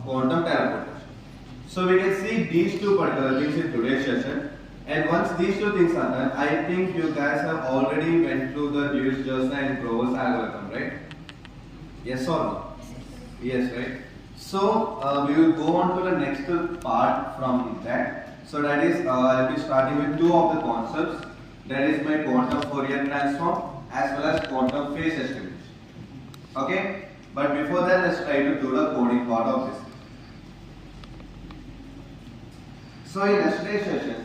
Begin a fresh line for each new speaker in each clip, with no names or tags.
quantum teleportation. So we can see these two particular things in today's session. And once these two things are done, I think you guys have already went through the DR.JNAN and Grover's algorithm, right? Yes or no? Yes, right? So we will go on to the next part from that. So that is, I will be starting with two of the concepts. That is my quantum Fourier transform as well as quantum phase estimation. Okay? But before that, let's try to do the coding part of this. So in yesterday's session,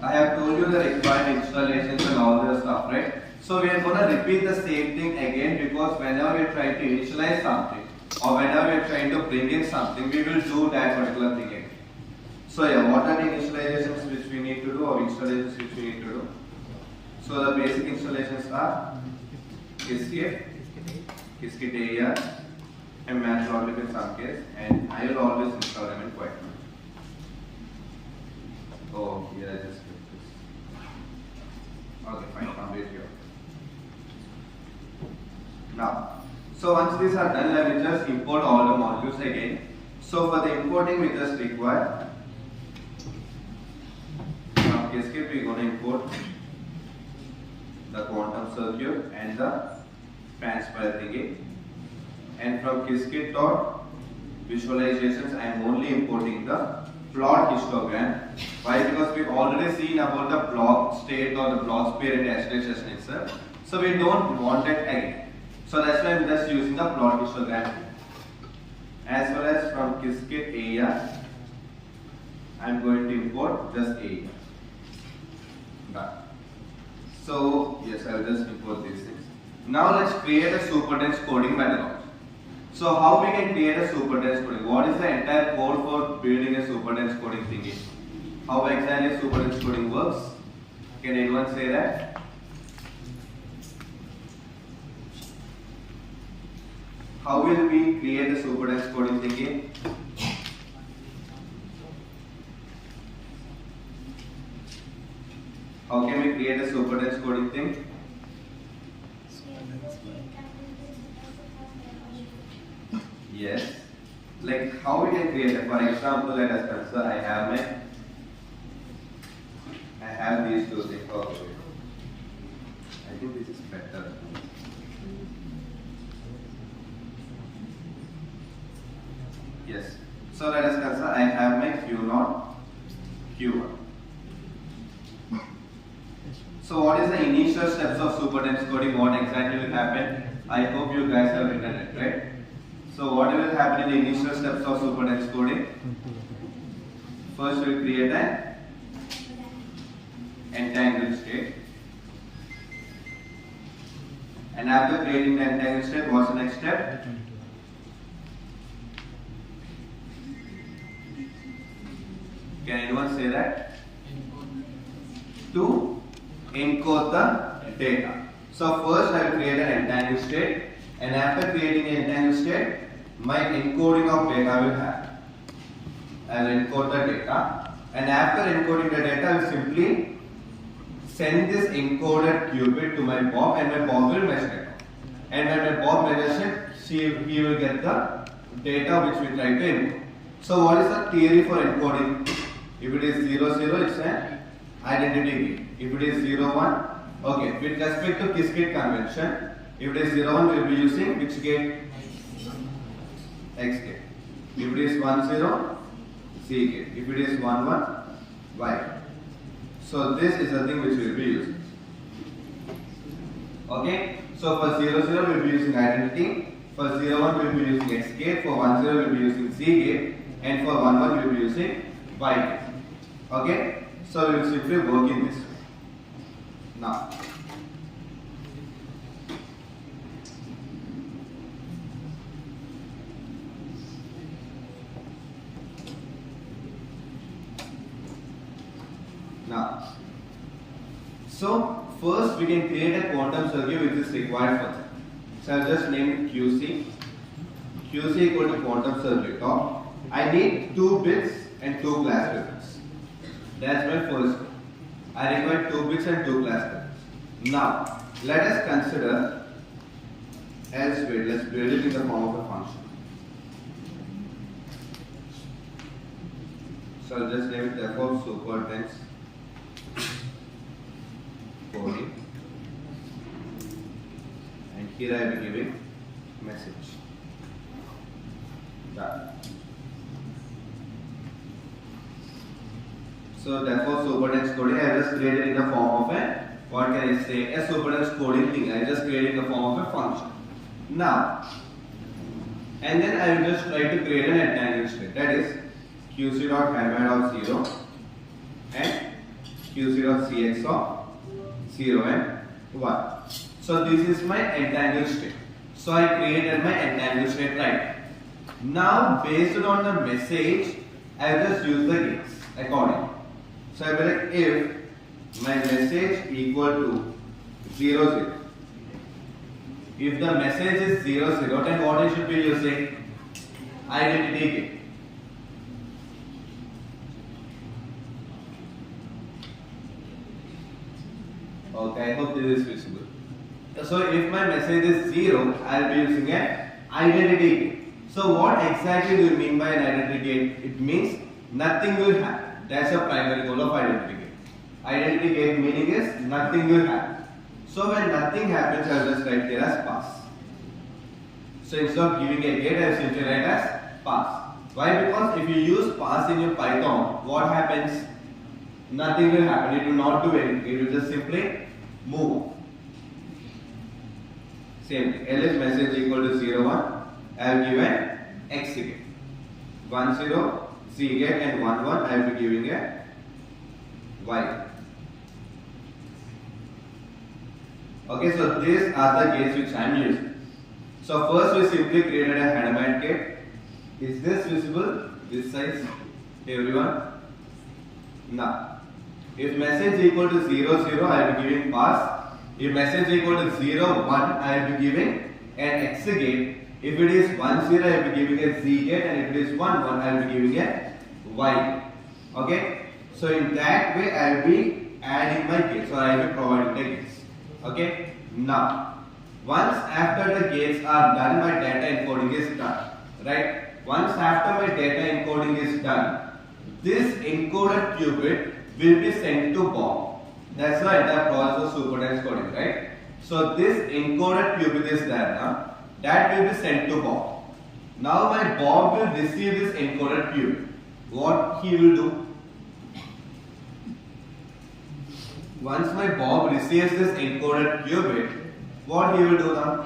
I have told you the required installations and all this stuff, right? So we are going to repeat the same thing again, because whenever we are trying to initialize something or whenever we are trying to bring in something, we will do that particular thing again. So yeah, what are the initializations which we need to do or installations which we need to do? So the basic installations are Qiskit, Qiskit AR, and match logic in some case, and I will always install them in quite much. Oh, here I just clicked this. Okay, fine, complete here. Now, so once these are done, let me just import all the modules again. So for the importing, we just require from Qiskit we are going to import the quantum circuit and the transpire thingy. And from Qiskit dot visualizations, I am only importing the plot histogram. Why? Because we've already seen about the block state or the block pair in yesterday's session itself. So we don't want that again. So that's why I'm just using the plot histogram. As well as from Qiskit AR, I'm going to import just AR. Done. So yes, I'll just import these things. Now let's create a super dense coding methodology. So how we can create a super dense coding? What is the entire code for building a super dense coding thingy? How exactly super dense coding works? Can anyone say that? How will we create a super dense coding thingy? How can we create a super dense coding thing? Yes. Like how we can create it? For example, let us consider I have these two things. Okay. I think this is better. Yes. So let us consider I have my Q0, Q1. So what is the initial steps of super dense coding? What exactly will happen? I hope you guys have written it, right? So what will happen in the initial steps of super dense coding? First we'll create an entangled state. And after creating the entangled state, what's the next step? Can anyone say that? To encode the data. So first I will create an entangled state, and after creating an entangled state, my encoding of data will happen. I will encode the data, and after encoding the data, I will simply send this encoded qubit to my Bob, and my Bob will measure it. And when my Bob measures it, he will get the data which we try to encode. So what is the theory for encoding? If it is 0, 0, it's an identity gate. If it is 0, 1, okay. With respect to Qiskit convention, if it is 0, 1, we will be using which gate? X gate. If it is 1, 0, C gate. If it is 1, 1, Y gate. So this is the thing which we will be using. Okay. So for 0, 0, we will be using identity. For 0, 1, we will be using X gate. For 1, 0, we will be using C gate. And for 1, 1, we will be using Y gate. Okay. So we will simply work in this way. Now, so first we can create a quantum circuit which is required for that. So I'll just name it QC. QC equal to quantum circuit of I need 2 bits and 2 class pairs. That's my first step. I require 2 bits and 2 class pairs. Now let us consider Else wait, let's build it in the form of a function. So I'll just name it therefore supertends coding, and here I will be giving message. Done. So therefore supertends coding I just created in the form of a, what can I say, a supertends coding thing. I just created in the form of a function. Now, and then I will just try to create an entangled state, that is qc dot hammer of 0 and qc dot cx of 0 and 1. So this is my entangled state. So I created my entangled state, right? Now based on the message, I will just use the gates accordingly. So I will be like if my message equal to 0 0. If the message is 0 0, then what I should be using? Identity gate. Okay, I hope this is visible. So if my message is 0, I will be using an identity gate. So what exactly do you mean by an identity gate? It means nothing will happen. That's the primary goal of identity gate. Identity gate meaning is nothing will happen. So when nothing happens, I will just write here as pass. So instead of giving a gate, I will simply write as pass. Why? Because if you use pass in your Python, what happens? Nothing will happen. It will not do anything. It will just simply move. Same thing. Ls message equal to 0 1. I will give an x gate. 1 0 z gate and 1 1. I will be giving a y. Okay, so these are the gates which I am using. So first we simply created a header gate. Is this visible? This size? Everyone? Now, if message equal to 0 0, I will be giving pass. If message equal to 0 1, I will be giving an x gate. If it is 1 0, I will be giving a z gate, and if it is 1 1, I will be giving a y. Okay? So in that way, I will be adding my gates, or I will be providing the gates. Okay? Now, once after the gates are done, my data encoding is done. Right? Once after my data encoding is done, this encoded qubit will be sent to Bob. That's the entire process of supertends coding, right? So this encoded qubit is there now. That will be sent to Bob. Now my Bob will receive this encoded qubit. What he will do? Once my Bob receives this encoded qubit, what he will do now?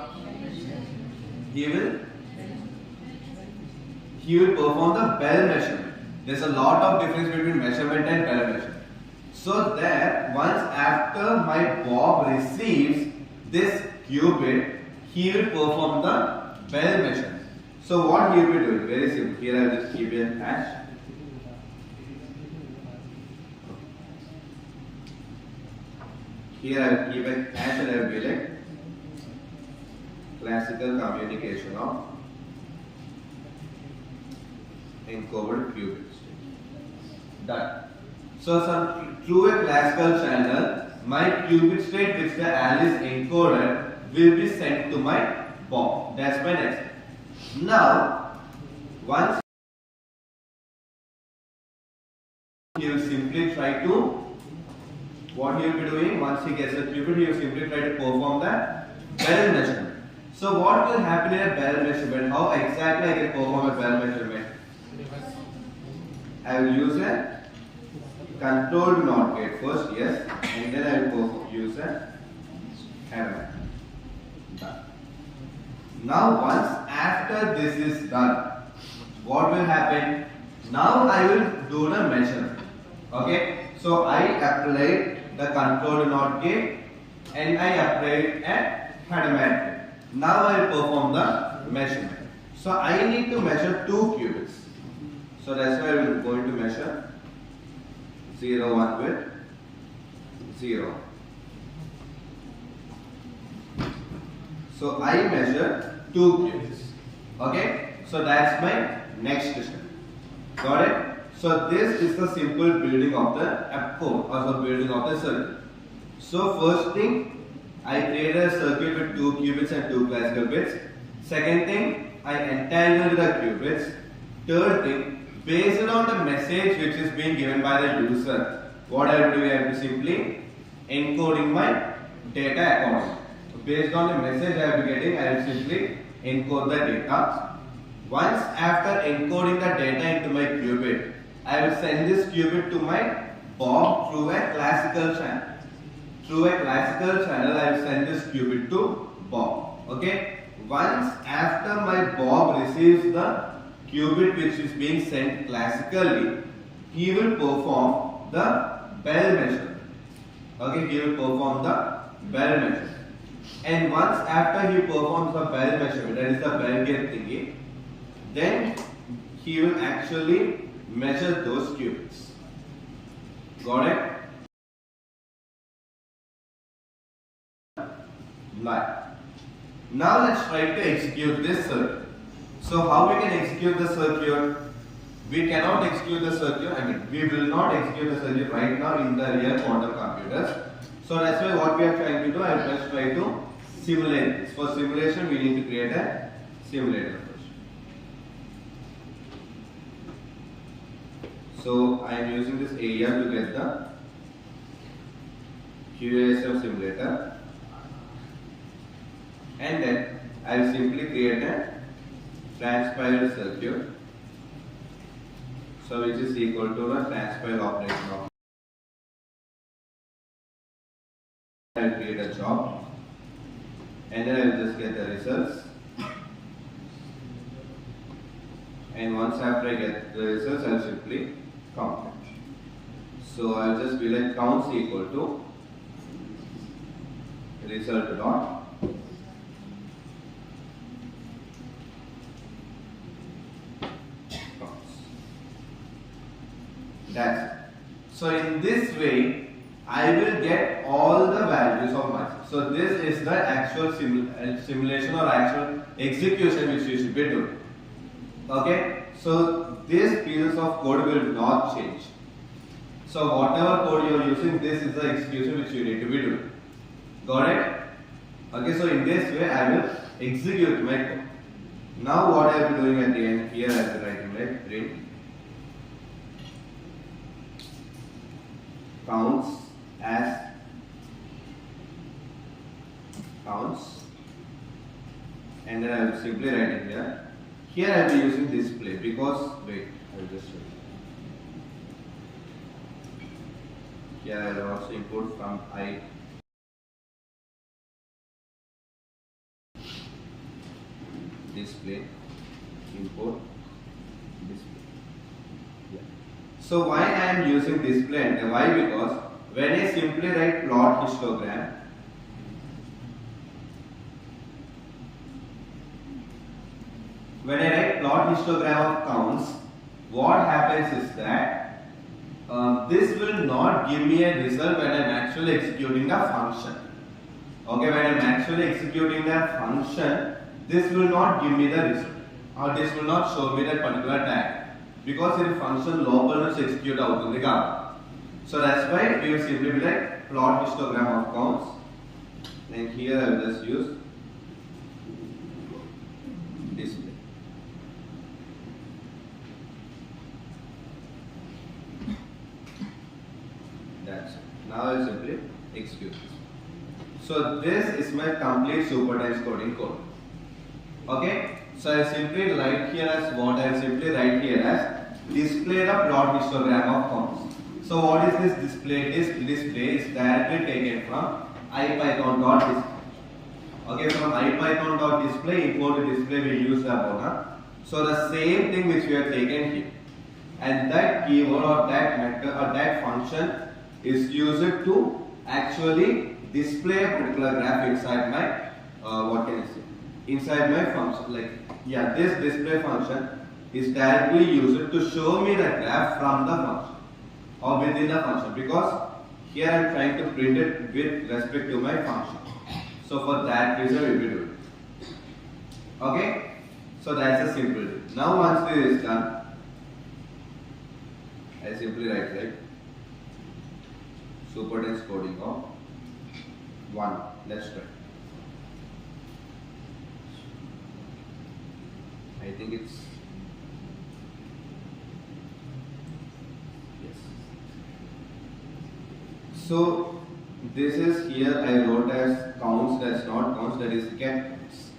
He will perform the bell measurement. There's a lot of difference between measurement and bell measurement. So there, once after my Bob receives this qubit, he will perform the bell measurement. So what he will be doing? Very simple. Here I will just keep a hash. Here I will keep a hash and I will be like classical communication of encoded qubits. Done. So through a classical channel, my qubit state which the AL is encoded will be sent to my Bob. That's my next step. Now, once he will simply try to, what he will be doing, once he gets the qubit, he will simply try to perform the bell measurement. So what will happen in a bell measurement? How exactly I can perform a bell measurement? I will use a controlled NOT gate first, yes, and then I will use a hammer. Done. Now once after this is done, what will happen? Now I will do the measurement. Okay, so I applied the controlled NOT gate and I applied a hammer gate. Now I will perform the measurement. So I need to measure 2 qubits. So that's why I will going to measure 0 1 with 0. So I measure 2 qubits. Okay. So that's my next step. Got it? So this is the simple building of the code, or the building of the circuit. So first thing, I created a circuit with 2 qubits and 2 classical bits. Second thing, I entangled the qubits. Third thing, based on the message which is being given by the user, what I will do, I have to simply encoding my data accordingly. Based on the message I will be getting, I will simply encode the data. Once after encoding the data into my qubit, I will send this qubit to my Bob through a classical channel. Through a classical channel, I will send this qubit to Bob. Okay. Once after my Bob receives the qubit which is being sent classically, he will perform the bell measurement. Okay, he will perform the bell measurement. And once after he performs the bell measurement, that is the bell gate thingy, then he will actually measure those qubits. Got it? Live. Now let's try to execute this circuit. So how we can execute the circuit? We cannot execute the circuit, we will not execute the circuit right now in the real quantum computers. So that's why what we are trying to do, I will just try to simulate this. For simulation, we need to create a simulator. So I am using this area to get the QASM simulator, and then I will simply create a transpiled circuit, so which is equal to the transpile operation of. I will create a job, and then I will just get the results. And once after I get the results, I will simply count it. So I will just be like counts equal to result dot counts. That's it. So in this way, I will get all the values of myself. So this is the actual simulation or actual execution which you should be doing. Okay, so these pieces of code will not change. So whatever code you are using, this is the execution which you need to be doing. Got it? Okay, so in this way I will execute my code. Now what I will be doing at the end here, I will be writing like print counts as counts, and then I will simply write it here. Here I will be using display because, wait, I will just show you. Here I will also import from I. Display, import display. Yeah. So why I am using display and why? Because when I simply write plot histogram, when I write plot histogram of counts, what happens is that this will not give me a result when I am actually executing the function. Okay, when I am actually executing the function, this will not give me the result, or this will not show me that particular tag, because in function local is execute out in the gamma. So that's why we will simply be like plot histogram of counts, and here I will just use display. That's it. Now I will simply execute this. So this is my complete supertimes coding code. Okay, so I simply write here as what I simply write here as display the plot histogram of counts. So what is this display? This display is directly taken from ipython.display. Okay, from ipython.display import to display we use the above. So the same thing which we have taken here, and that keyword or that method or that function is used to actually display a particular graph inside my what can I say? Inside my function, like this display function is directly used to show me the graph from the function or within the function, because here I am trying to print it with respect to my function. So for that reason we will do it. Okay, so that's a simple thing. Now once this is done, I simply write like supertimes coding of 1. Let's try. I think it's yes. So this is here I wrote as counts, that's not counts, that is get counts.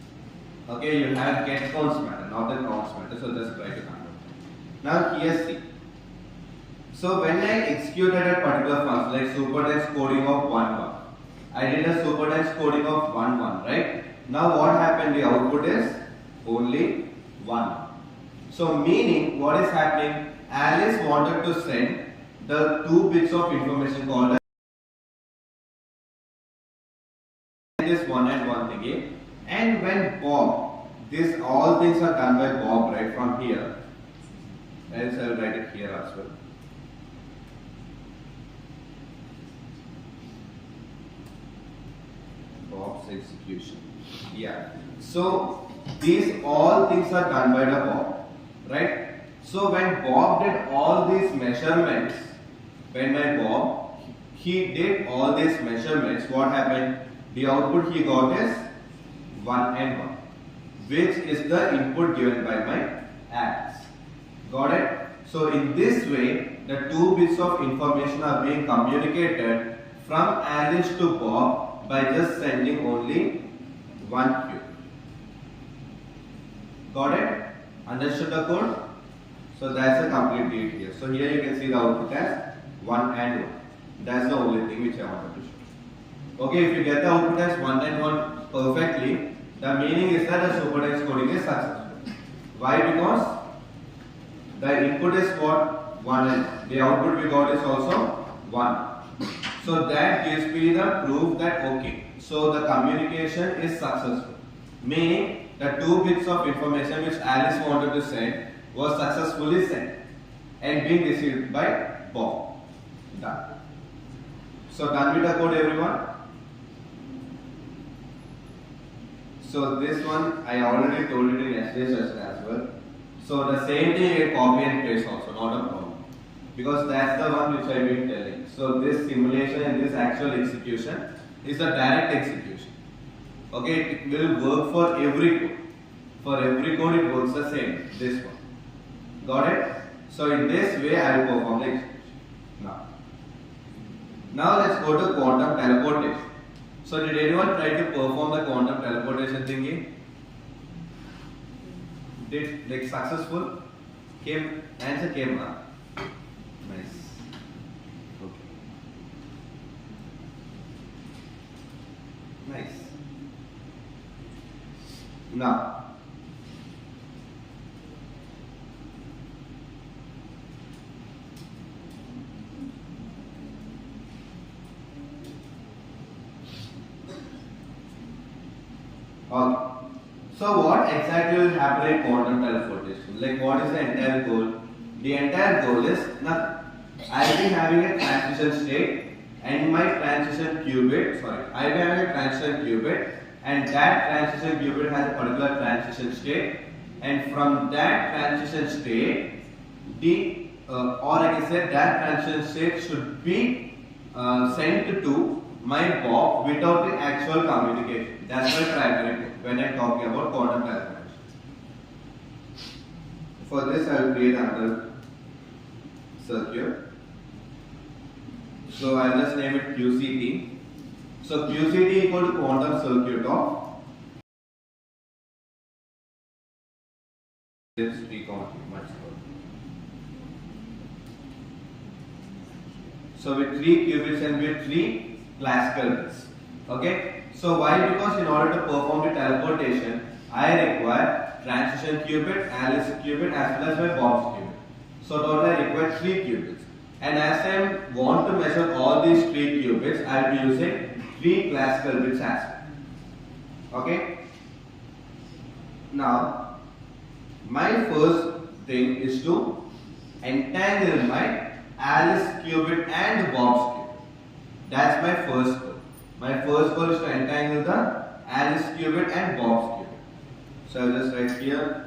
Okay, you have get counts matter, not the counts matter, so just try to convert. Now here see. So when I executed a particular function like supertext coding of 1 I did a supertext coding of 1 right? Now what happened? The output is only 1. So meaning what is happening? Alice wanted to send the 2 bits of information called this 1 and 1 thingy, and when Bob, this all things are done by Bob right from here, else I will write it here as well. Bob's execution. Yeah. So these all things are done by the Bob, right? So when Bob did all these measurements, when my Bob he did all these measurements, what happened? The output he got is 1 and 1, which is the input given by my Alice. Got it? So in this way, the 2 bits of information are being communicated from Alice to Bob by just sending only 1 cube. Got it? Understood the code? So that's a complete read here. So here you can see the output as 1 and 1. That's the only thing which I wanted to show. Okay, if you get the output as 1 and 1 perfectly, the meaning is that the supertext coding is successful. Why? Because the input is what? 1 and 1. The output we got is also 1. So that gives me the proof that okay, so the communication is successful. Meaning the 2 bits of information which Alice wanted to send was successfully sent and being received by Bob. Done. So done with the code, everyone. So this one I already told it in yesterday's session as well. So the same thing I copy and paste also, not a problem. Because that's the one which I have been telling. So this simulation and this actual execution is a direct execution. Okay, it will work for every code. For every code it works the same, this one. Got it? So in this way I will perform the execution. Now let's go to quantum teleportation. So did anyone try to perform the quantum teleportation thingy? Did like successful? Answer came up. Nice. Okay. Nice. Now okay. So what exactly will happen in quantum teleportation? Like what is the entire goal? The entire goal is nothing. I will be having a transition state and my transition qubit, I will be having a transition qubit and that transition qubit has a particular transition state, and from that transition state, or I can say that transition state should be sent to my Bob without the actual communication. That's my primary goal when I'm talking about quantum teleportation. For this, I will create another circuit. So I'll just name it QCT. So QCT equal to quantum circuit of this 3, much more. So with 3 qubits and with 3 classical bits. Okay. So why? Because in order to perform the teleportation, I require transition qubit, Alice qubit as well as my Bob's qubit. So total I require 3 qubits. And as I want to measure all these 3 qubits, I will be using 3 classical bits as well. Okay. Now, my first thing is to entangle my Alice qubit and Bob's qubit. That's my first goal. My first goal is to entangle the Alice qubit and Bob's qubit. So I will just write here.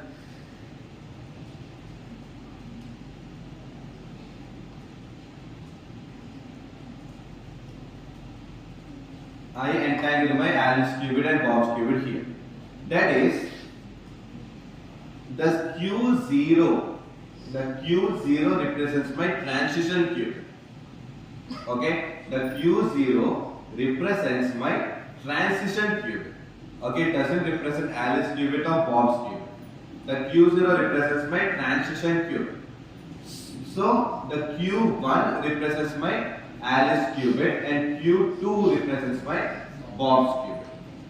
I entangle my Alice qubit and Bob's qubit here. That is, the Q0 represents my transition qubit. Okay, the Q0 represents my transition qubit. Okay, it doesn't represent Alice qubit or Bob's qubit. The Q0 represents my transition qubit. So the Q1 represents my Alice qubit and Q2 represents my Bob's qubit.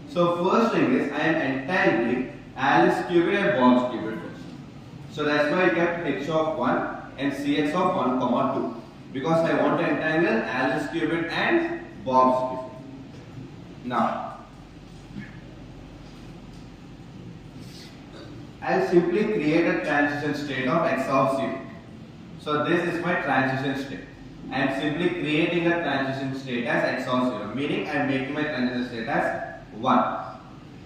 So first thing is I am entangling Alice qubit and Bob's qubit first. So that's why I kept H of 1 and Cx of 1, 2. Because I want to entangle Alice qubit and Bob's qubit. Now, I'll simply create a transition state of x of 0. So this is my transition state. I am simply creating a transition state as x of 0, meaning I am making my transition state as 1.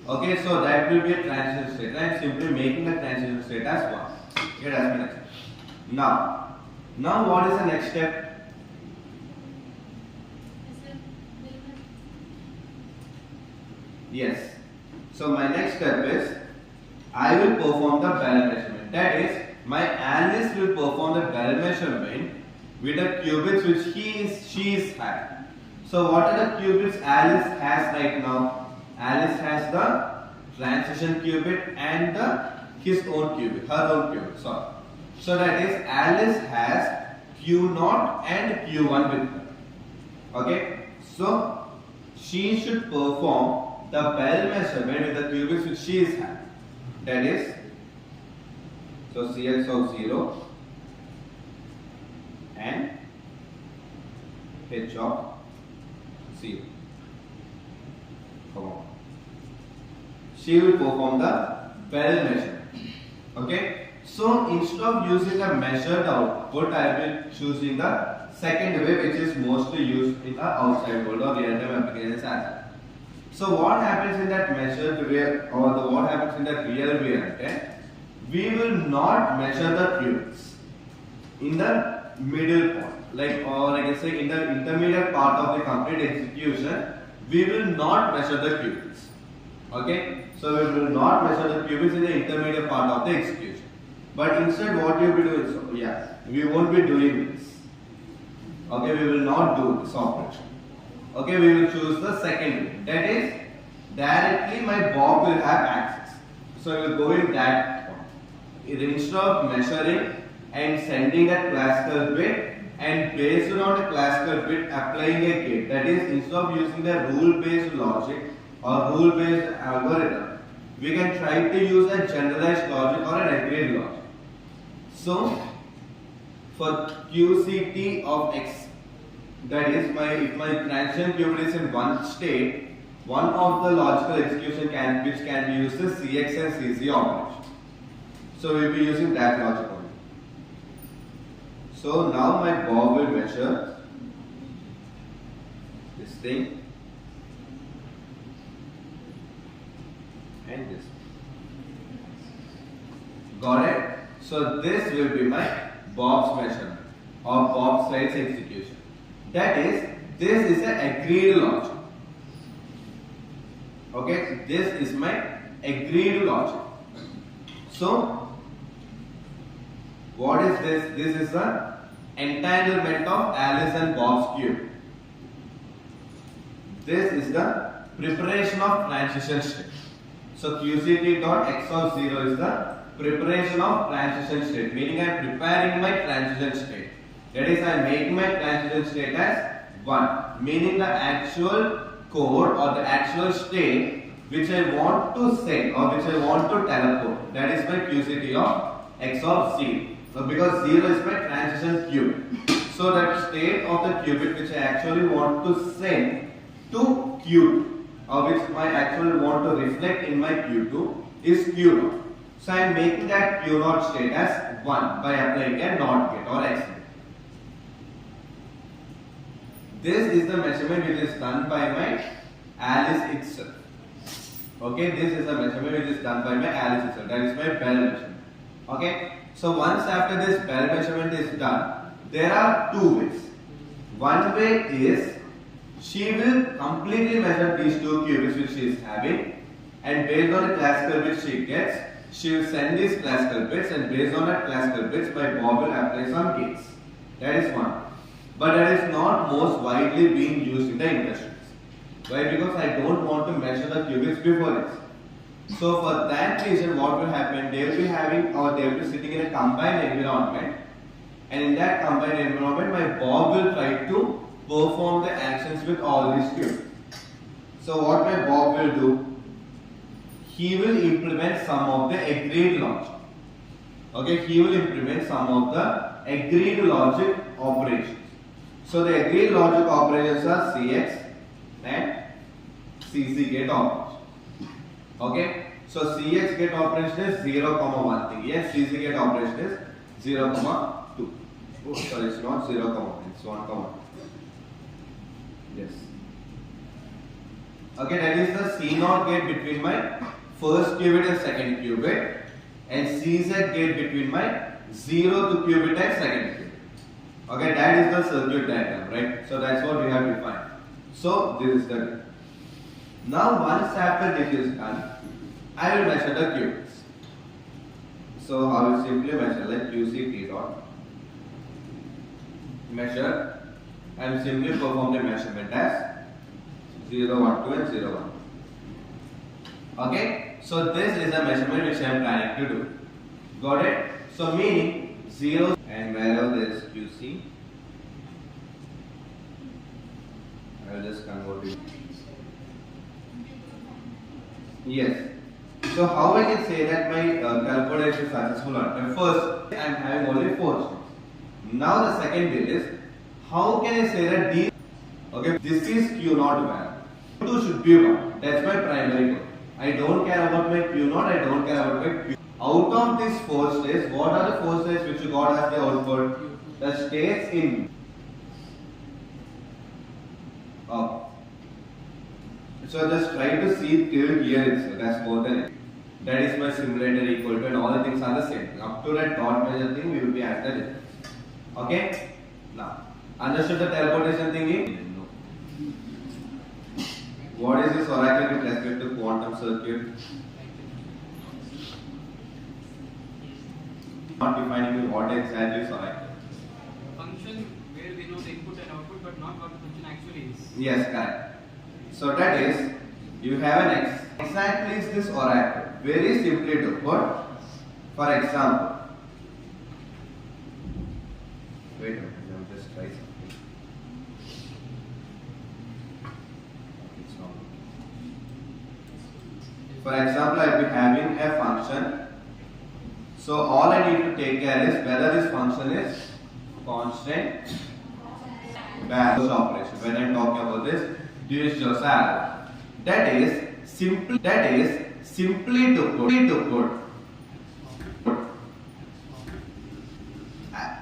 Okay, so that will be a transition state. I am simply making the transition state as 1. It has been accepted. Now what is the next step? Yes. So my next step is I will perform the Bell measurement. That is, my Alice will perform the Bell measurement with the qubits which she is having. So what are the qubits Alice has right now? Alice has the transition qubit and her own qubit. Sorry. So that is, Alice has Q0 and Q1 with her. Okay. So she should perform the Bell measurement with the qubits which she is having. That is, so Cx of 0 and H of 0. Come on. She will perform the Bell measurement. Okay. So instead of using the measured output, I will be choosing the second way, which is mostly used in the outside world or real-time applications as well. So what happens in that measured way or what happens in that real way? Okay? We will not measure the qubits in the middle point, or I can say in the intermediate part of the complete execution. We will not measure the qubits. Okay, so we will not measure the qubits in the intermediate part of the execution. But instead, what we will be doing? We won't be doing this. Okay, we will not do this operation. Okay, we will choose the second way. That is, directly my Bob will have access. So we will go in that point. Instead of measuring and sending a classical bit, and based on a classical bit applying a gate, that is, instead of using the rule-based logic or rule-based algorithm, we can try to use a generalized logic or an agreed logic. So for QCT of x, that is, if my transition qubit is in one state, one of the logical execution which can be used is Cx and Cz operation. So we will be using that logic only. So now my Bob will measure this thing and this. Got it? So this will be my Bob's measurement or Bob's slides execution. That is, this is an agreed logic. Okay, this is my agreed logic. So what is this? This is the entanglement of Alice and Bob's qubit. This is the preparation of transition state. So QCT dot x of 0 is the preparation of transition state, meaning I am preparing my transition state. That is, I am making my transition state as 1, meaning the actual code or the actual state which I want to send or which I want to teleport. That is my QCT of x of 0. So because 0 is my transition qubit. So that state of the qubit which I actually want to send to Q2 or which I actually want to reflect in my Q2 is Q0. So I am making that Q0 state as 1 by applying a NOT gate or X gate. This is the measurement which is done by my Alice itself. Okay, this is the measurement which is done by my Alice itself. That is my Bell measurement. Okay, so once after this Bell measurement is done, there are two ways. One way is She will completely measure these two qubits which she is having, and based on the classical bits she gets, she will send these classical bits, and based on that classical bits, my Bob will apply some gates. That is one. But that is not most widely being used in the industries. Why? Because I don't want to measure the qubits before this. So for that reason, what will happen? They will be having, or they will be sitting in a combined environment, and in that combined environment, my Bob will try to perform the actions with all these qubits. So what my Bob will do? He will implement some of the agreed logic. Okay, he will implement some of the agreed logic operations. So the agreed logic operations are CX and CC gate operation. Okay, so CX gate operation is 0, 1 thing. Yes, CC gate operation is 0, 2. Oh, sorry, it's not 0, 1, it's 1, 1. Yes. Okay, that is the C0 gate between my first qubit and second qubit, and CZ gate between my 0th qubit and second qubit. Okay, that is the circuit diagram, right? So that's what we have defined. So this is the gate. Now once after this is done, I will measure the qubits. So I will simply measure like QC T dot. Measure and simply perform the measurement as 0, 1, 2 and 0, 1. Okay, so this is a measurement which I am planning to do. Got it? So meaning 0 and wherever there is QC, I will just convert it. Yes. So how I can say that my calculation is successful or not? First, I am having only 4 steps. Now the second bit is, how can I say that these, okay, this is Q0 value. Q2 should be 1. That's my primary goal. I don't care about my Q0, I don't care about my Q. Out of these 4 states, what are the 4 states which you got as the output? The states in. So just try to see till here itself, that's more than it. That is my simulator equal to, and all the things are the same. Up to that dot measure thing, we will be at the difference. Okay? Now, understood the teleportation thingy? No. What is this oracle with respect to quantum circuit? Not defining what exactly is oracle.
Function where we know the input and output, but not what the function actually is.
Yes, correct. So that is, you have an X. Exactly is this oracle. Very simply to put, for example, wait a minute, let me just try something. It's not. For example, I will be having a function. So all I need to take care is whether this function is constant balance operation. When I am talking about this just arrow. That is simply to put.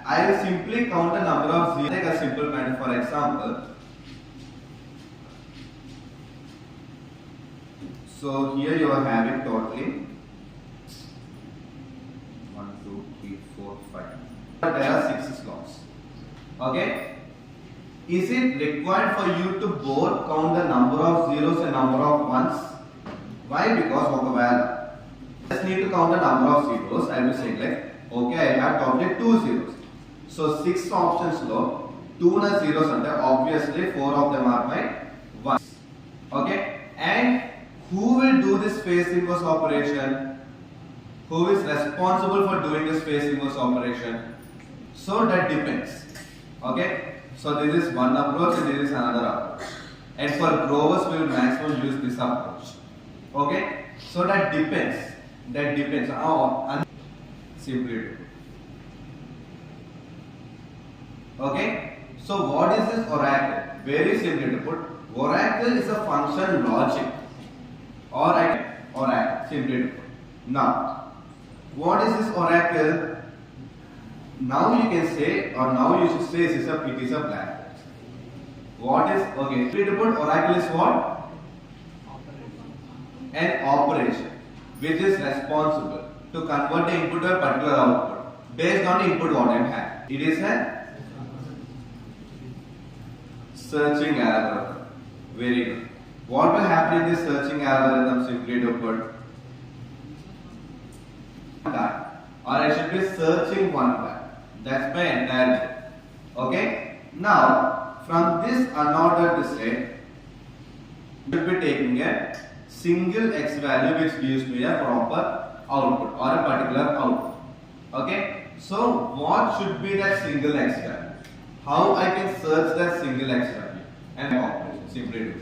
I will simply count the number of zeros. Take a simple matter, for example. So here you are having totally 1, 2, 3, 4, 5. There are 6 slots. Okay. Is it required for you to both count the number of zeros and number of ones? Why? Because I just need to count the number of zeros. I will say like, okay, I have totally 2 zeros. So 6 options low, 2 na zeros under, obviously 4 of them are my ones. Okay, and who will do this phase inverse operation? Who is responsible for doing this phase inverse operation? So that depends. Okay. So this is one approach and this is another approach. And for growers we will maximum use this approach. Okay? So that depends. That depends. Simply do. Okay? So what is this oracle? Very simply to put, oracle is a function logic. Oracle. Simply to put. Now, what is this oracle? Now you can say, or now you should say it is a black box. What is, okay, simply to put, oracle is what? An operation which is responsible to convert the input to a particular output based on the input what I am having. It is a searching algorithm. Very good. What will happen in this searching algorithm? Simply to put, or I should be searching one guy. That's my entire job. Okay. Now from this unordered state, we will be taking a single x value which gives me a proper output or a particular output. Okay. So what should be that single x value? How I can search that single x value? And operation. Simply do it.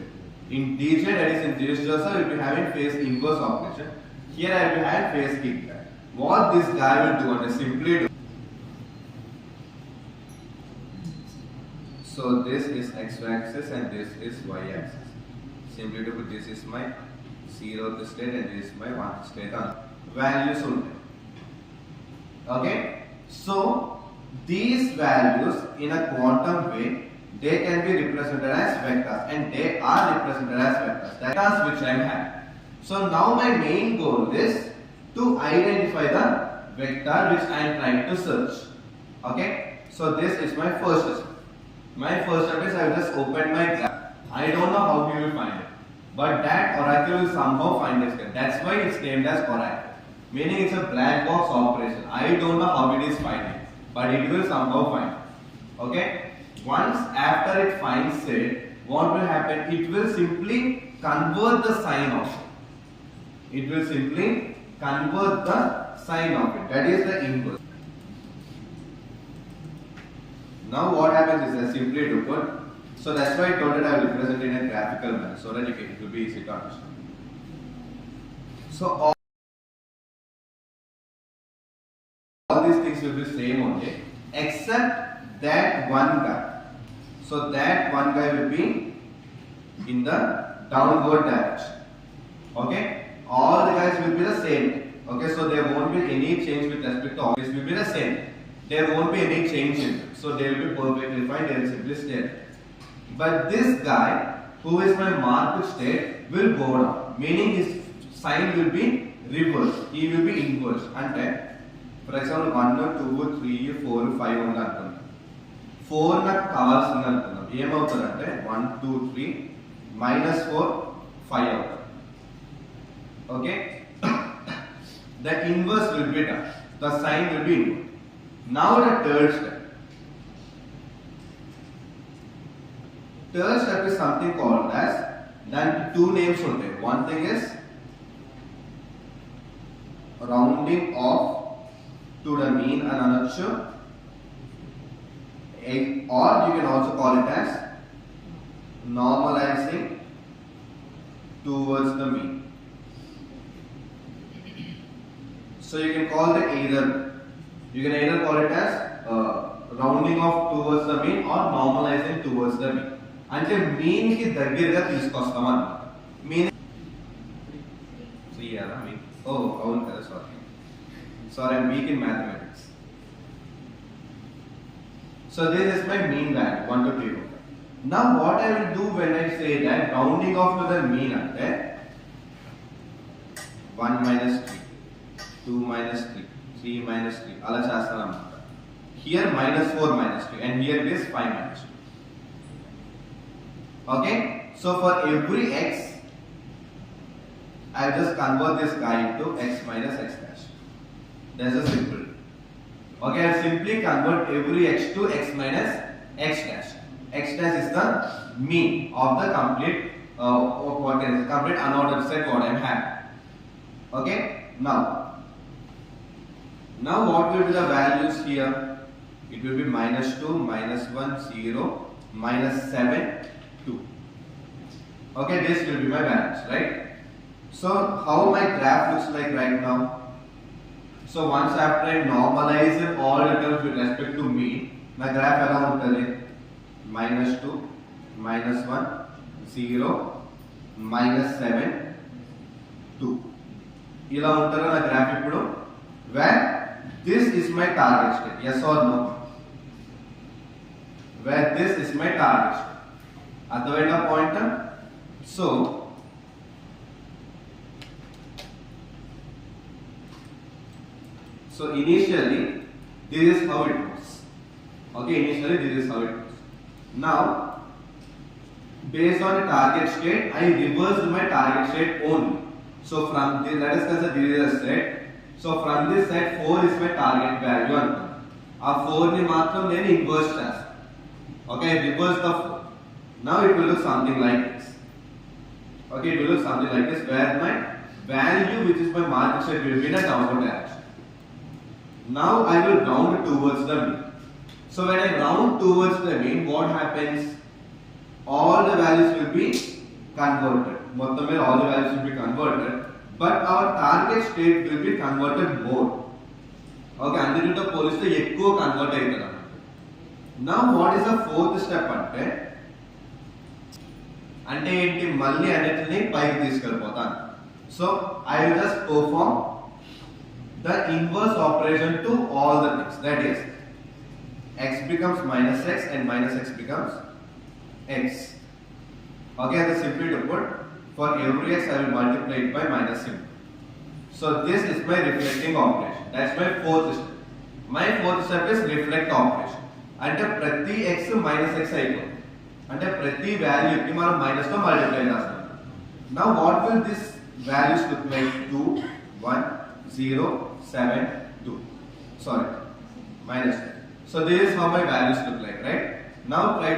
In DJ, that is in register, we will be having phase inverse operation. Here I will be having phase kickback. What this guy will do is simply do. So this is x axis and this is y axis. Simply to put, this is my 0th state and this is my 1st state on values only. Okay. So these values in a quantum way, they can be represented as vectors and they are represented as vectors. Vectors which I am having. So now my main goal is to identify the vector which I am trying to search. Okay. So this is my first step. My first step is I will just open my graph. I don't know how he will find it, but that oracle will somehow find it. That's why it's named as oracle. Meaning it's a black box operation. I don't know how it is finding, but it will somehow find it. Okay. Once after it finds it, what will happen? It will simply convert the sign of it. It will simply convert the sign of it. That is the inverse. Now what happens is I simply do put. So that's why I told it I will represent it in a graphical manner so that it will be easy to understand. So all these things will be same only except that one guy. So that one guy will be in the downward direction. Okay. All the guys will be the same. Okay. So there won't be any change with respect to all. This will be the same. There won't be any change in it. So they will be perfectly fine. They will simply stay there. But this guy, who is my marked state, will go down. Meaning his sign will be reversed. He will be inverse. And for example, 1, 2, 3, 4, 5 on that. 4 na cars in that. 1, 2, 3, minus 4, 5 out. Okay. The inverse will be done. The sign will be inverse. Now the third step. Third step is something called as, then two names only. One thing is rounding off to the mean and another, or you can also call it as normalizing towards the mean. So you can call it either. You can either call it as rounding off towards the mean or normalizing towards the mean. అంటే mean కి దగ్గరగా తీసుకొస్తాం అన్నమాట. Mean చేయాలా mean? ఓ అవును కదా, sorry I'm week in mathematics. So this is my mean value 1 to 3. Now what I will do when I say that rounding off to the mean అంటే 1 minus 3, 2 minus 3, 3 minus 3 అలా చేస్తాను అన్నమాట. Here minus 4 minus 3 and here it is 5 minus 2. Okay, so for every x, I will just convert this guy into x minus x dash. That's a simple. Okay, I will simply convert every x to x minus x dash. X dash is the mean of the complete complete unordered set what I am having. Okay, now what will be the values here? It will be minus 2, minus 1, 0, minus 7, 2. Okay, this will be my values, right? So how my graph looks like right now? So once after I normalize all the terms with respect to mean, my graph ఎలా ఉంటుంది? minus 2, minus 1, 0, minus 7, 2. ఇలా ఉంటుందా నా graph ఇప్పుడు? Where this is my target state, yes or no? Where this is my target state. అర్థమైనా point? So initially this is how it goes. Okay, initially this is how it goes. Now based on the target state, I reversed my target state only. So from this, let us consider this is a set. So from this set, 4 is my target value. A 4 ni matram nenu inverse chestanu. Okay, reverse the 4. Now it will look something like this. Okay, it will look something like this, where my value, which is my market state, will be in a downward direction. Now I will round towards the mean. So when I round towards the mean, what happens? All the values will be converted. Mottamil all the values will be converted, but our target state will be converted more. Okay, andirito poliste ekku convert aitadam. Now what is the fourth step ante enti malli anitni paiki తీసుకెళ్ళిపోతాను. So I will just perform the inverse operation to all the things. That is, x becomes minus x and minus x becomes x. Okay, and simply to put, for every x I will multiply it by minus symbol. So this is my reflecting operation. That's my fourth step. My fourth step is reflect operation. Ante prati x minus x అయిపోతుంది. అంటే ప్రతి value కి మనం minus తో multiply చేస్తాం. Now what will this values look like? 2 1 0 7 2. Sorry, minus 10. So this is how my values look like, right? Now try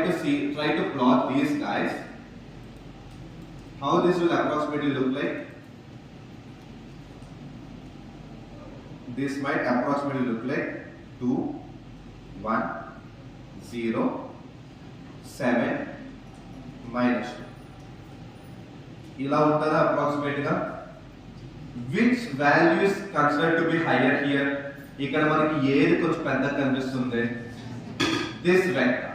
to plot these guys. How this will approximately look like? This might approximately look like 2 1 0 7 minus 2. ఇలా ఉంటుందా approximate గా? Which value is considered to be higher here? ఇక్కడ మనకి ఏది కొంచెం పెద్దగా కనిపిస్తుంది? This vector.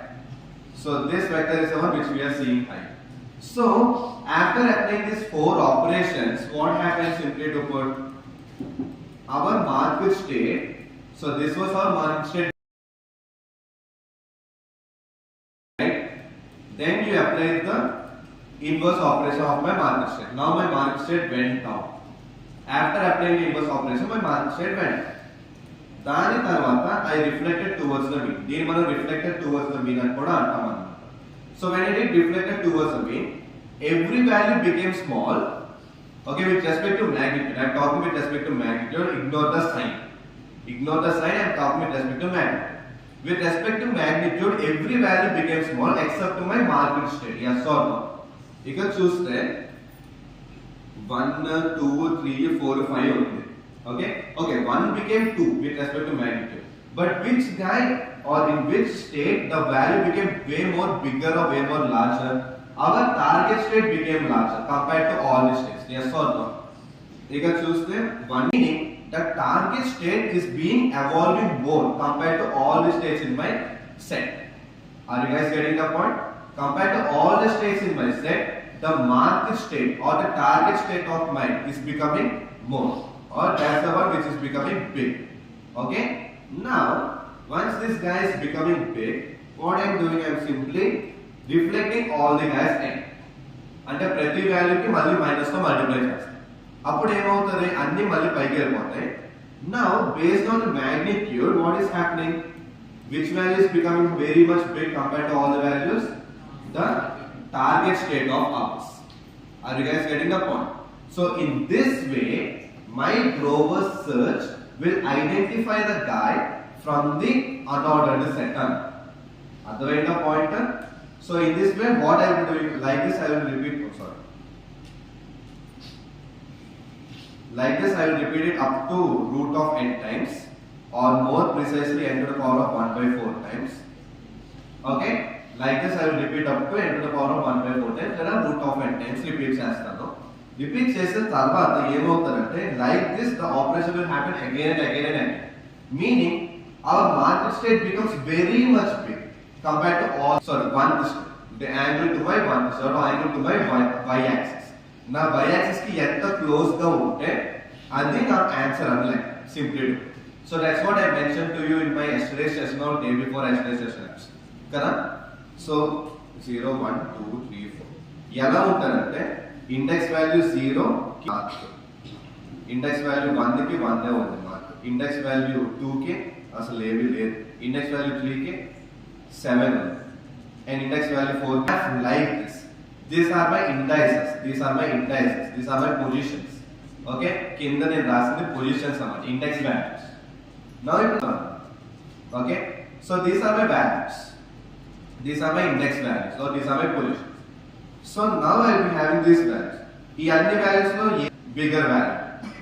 So this vector is the one which we are seeing high. So after applying these 4 operations, what happens? Simply to put, our market state. So this was our market state. Then you apply the inverse operation of my market state. Now my market state went down. After applying the inverse operation, my market state went down. దాని తర్వాత I reflected towards the mean. దీని మనం reflected towards the mean అని కూడా అంటాం అన్నమాట. So when I did reflected towards the mean, every value became small. Okay, with respect to magnitude. I am talking with respect to magnitude. Ignore the sign. Ignore the sign. I am talking with respect to magnitude. With respect to magnitude, every value became small except to my market state. Yes or no? You can choose there 1, 2, 3, 4, 5 only. Okay? Okay, 1 became 2 with respect to magnitude. But which guy or in which state the value became way more bigger or way more larger? Our target state became larger compared to all the states. Yes or no? You can choose there 1, meaning the target state is being evolving more compared to all the states in my set. Are you guys getting the point? Compared to all the states in my set, the market state or the target state of mine is becoming more, or that's the one which is becoming big. Okay? Now, once this guy is becoming big, what I am doing, I am simply reflecting all the guys in. అంటే ప్రతి వాల్యూకి మళ్ళీ minus తో multiply చేస్తాం. అప్పుడు ఏమవుతుంది? అన్ని మళ్ళీ పైకి వెళ్ళిపోతాయి. Now, based on the magnitude, what is happening? Which value is becoming very much big compared to all the values? The target state of ours. Are you guys getting the point? So in this way, my Grover search will identify the guy from the unordered set. Otherwise the pointer. So in this way, what I will do, like this I will repeat. Oh, sorry. Like this I will repeat it up to root of n times, or more precisely n to the power of 1 by 4 times. Okay? Like this I will repeat up to n to the power of 1 by 4 times. There are root of n times repeat చేస్తాను. Repeat చేసిన తర్వాత ఏమవుతుందంటే, like this the operation will happen again and again and again. Meaning our market state becomes very much big compared to all, sorry, one this, the angle to my one this, or angle to my y axis. నా y axis కి ఎంత close గా ఉంటే అది నా answer అని like simply do. So that's what I mention to you in my yesterday's session or day before yesterday's session కదా. So 0 1 2 3 4 ఎలా ఉంటుందంటే, ఇండెక్స్ వాల్యూ 0 కి మార్క్, ఇండెక్స్ వాల్యూ 1 కి 1 ఉంది మార్క్, ఇండెక్స్ వాల్యూ 2 కి అసలు ఏమీ లేదు, ఇండెక్స్ వాల్యూ 3 కి 7 ఉంది, and index value 4 like this. These are my indices. These are my indices. These are my positions. Okay? Kinda నేను రాసింది positions అన్నమాట. Index values. Now it is done. Okay? So these are my values. These are my index values. So these are my positions. So now I will be having these values. ఈ అన్ని values లో bigger value.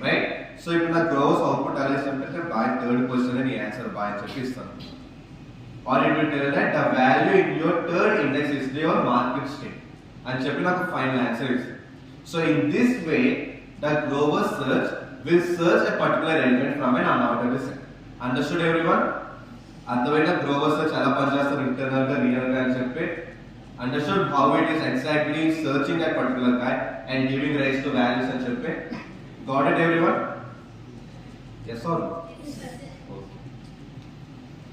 Right? So ఇప్పుడు నా gross output ఎలా ఇస్తుంటే by third position అని answer by అని చెప్పి ఇస్తాను. Or it will tell that the value in your third index is your market state. And చెప్పి నాకు final answer is. So in this way, the global search will search a particular element from an unordered set. Understood everyone? అర్థమైనా global search ఎలా పనిచేస్తారు internal గా real గా అని చెప్పి. Understood how it is exactly searching that particular guy and giving rise to values అని చెప్పి. Got it everyone? Yes or no? Yes. Okay.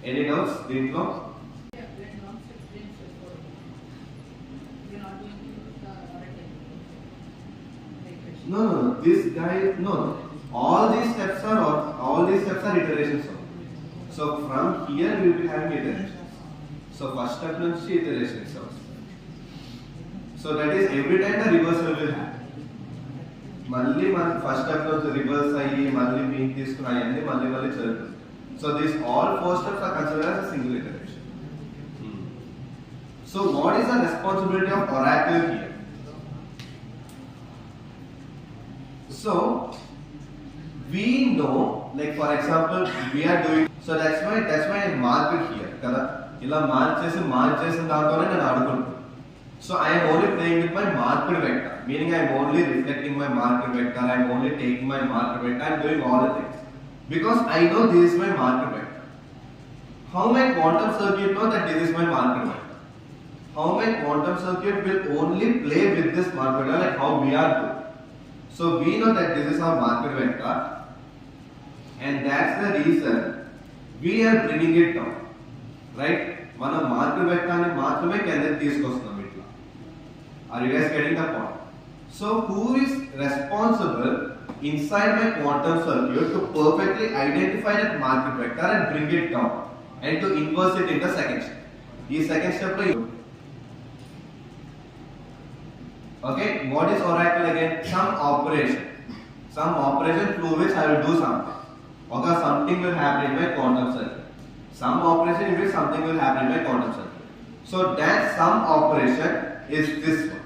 Any doubts దీంట్లో? No. This guy, no. All these steps are iterations. So from here we will be having iterations. So first step nunchi iterations. So that is every time the reversal will happen. Malli man first step nunchi reverse ayyi malli mean తీసుకుని అయ్యింది malli జరుగుతుంది. So these all four steps are considered as a single iteration. So what is the responsibility of oracle here? So we know, like for example, we are doing. So that's why I mark it here. Kada ila mark చేసిన దాంతోనే నేను ఆడుకుంటాను. So I am only playing with my marked vector, meaning I am only reflecting my marked vector. I am only taking my marked vector. I am doing all the things because I know this is my marked vector. How my quantum circuit know that this is my marked vector? How my quantum circuit will only play with this marked vector, like how we are doing. So we know that this is our market vector, and that's the reason we are bringing it down, right? Mana market vector ni maatrame కిందకి తీసుకొస్తున్నాం ఇట్లా. Are you guys getting the point? So who is responsible inside my quantum circuit to perfectly identify that market vector and bring it down and to inverse it in the second step? This second step lo. Okay, what is oracle again? Some operation through which I will do something. Okay, something will happen in my quantum circuit. Some operation in which something will happen in my quantum circuit. So that some operation is this one.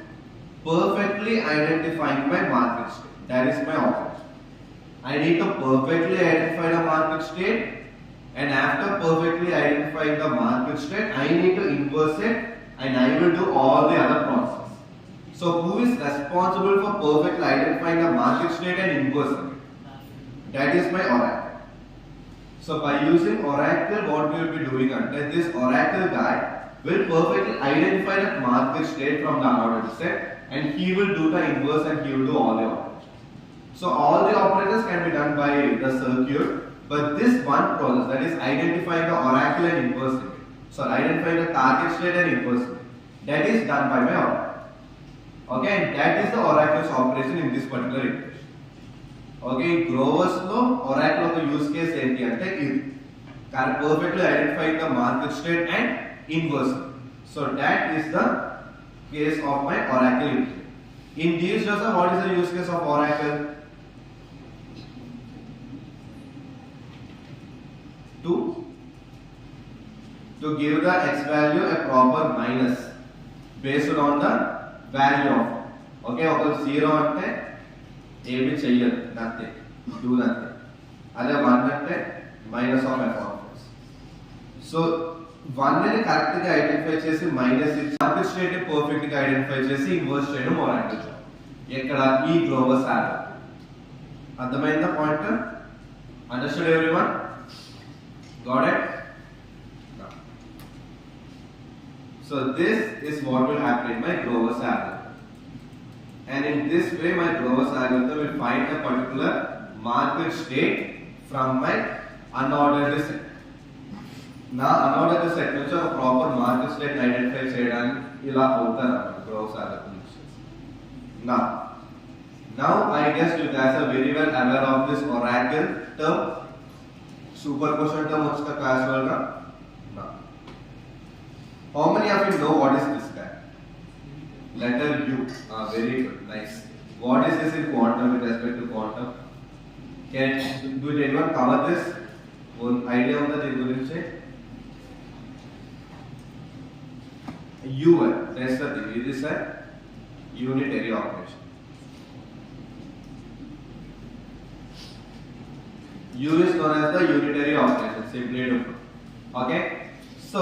Perfectly identifying my market state. That is my operation. I need to perfectly identify the market state, and after perfectly identifying the market state, I need to inverse it, and I will do all the other process. So who is responsible for perfectly identifying the market state and inversing it? That is my oracle. So by using oracle, what we will be doing under this oracle guy will perfectly identify that market state from the unordered set, and he will do the inverse and he will do all the operations. So all the operations can be done by the circuit, but this one process, that is identifying the oracle and inversing it. So identifying the target state and inversing it, that is done by my oracle. Okay, and that is the oracle's operation in this particular equation. Okay, Grover's law, oracle of the use case enti ante idi perfectly identifying the market state and inverse. So that is the case of my oracle equation. In these Joseph, what is the use case of oracle? To give the x value a proper minus based on the value of. Okay, ఒక 0 అంటే ఏమి చెయ్యదు, nothing, do nothing. అదే 1 అంటే minus of f of x. So 1 ని correct గా identify చేసి minus ఇచ్చి మార్కెట్ స్టేట్ ని పర్ఫెక్ట్ గా ఐడెంటిఫై చేసి ఇన్వర్స్ చేయడం oracle job. ఎక్కడ ఈ గ్లోబస్ యాడ్. అర్థమైందా point? Understood everyone? Got it? No. So this is what will happen in my Grover's algorithm. And in this way my Grover's algorithm will find a particular market state from my unordered set. Now unordered set నుంచి ఒక proper market state identify చేయడానికి ఇలా అవుతారు Grover's algorithm. Now I guess you guys are very well aware of this oracle term. Super question term వచ్చా casual గా. How many of you know what is this guy? Letter U. Very good. Nice. What is this in quantum with respect to quantum? Can anyone cover this? One idea on the thing. U. That's the thing. It is a unitary operation. U is known as the unitary operation. Simply to put. Okay. So,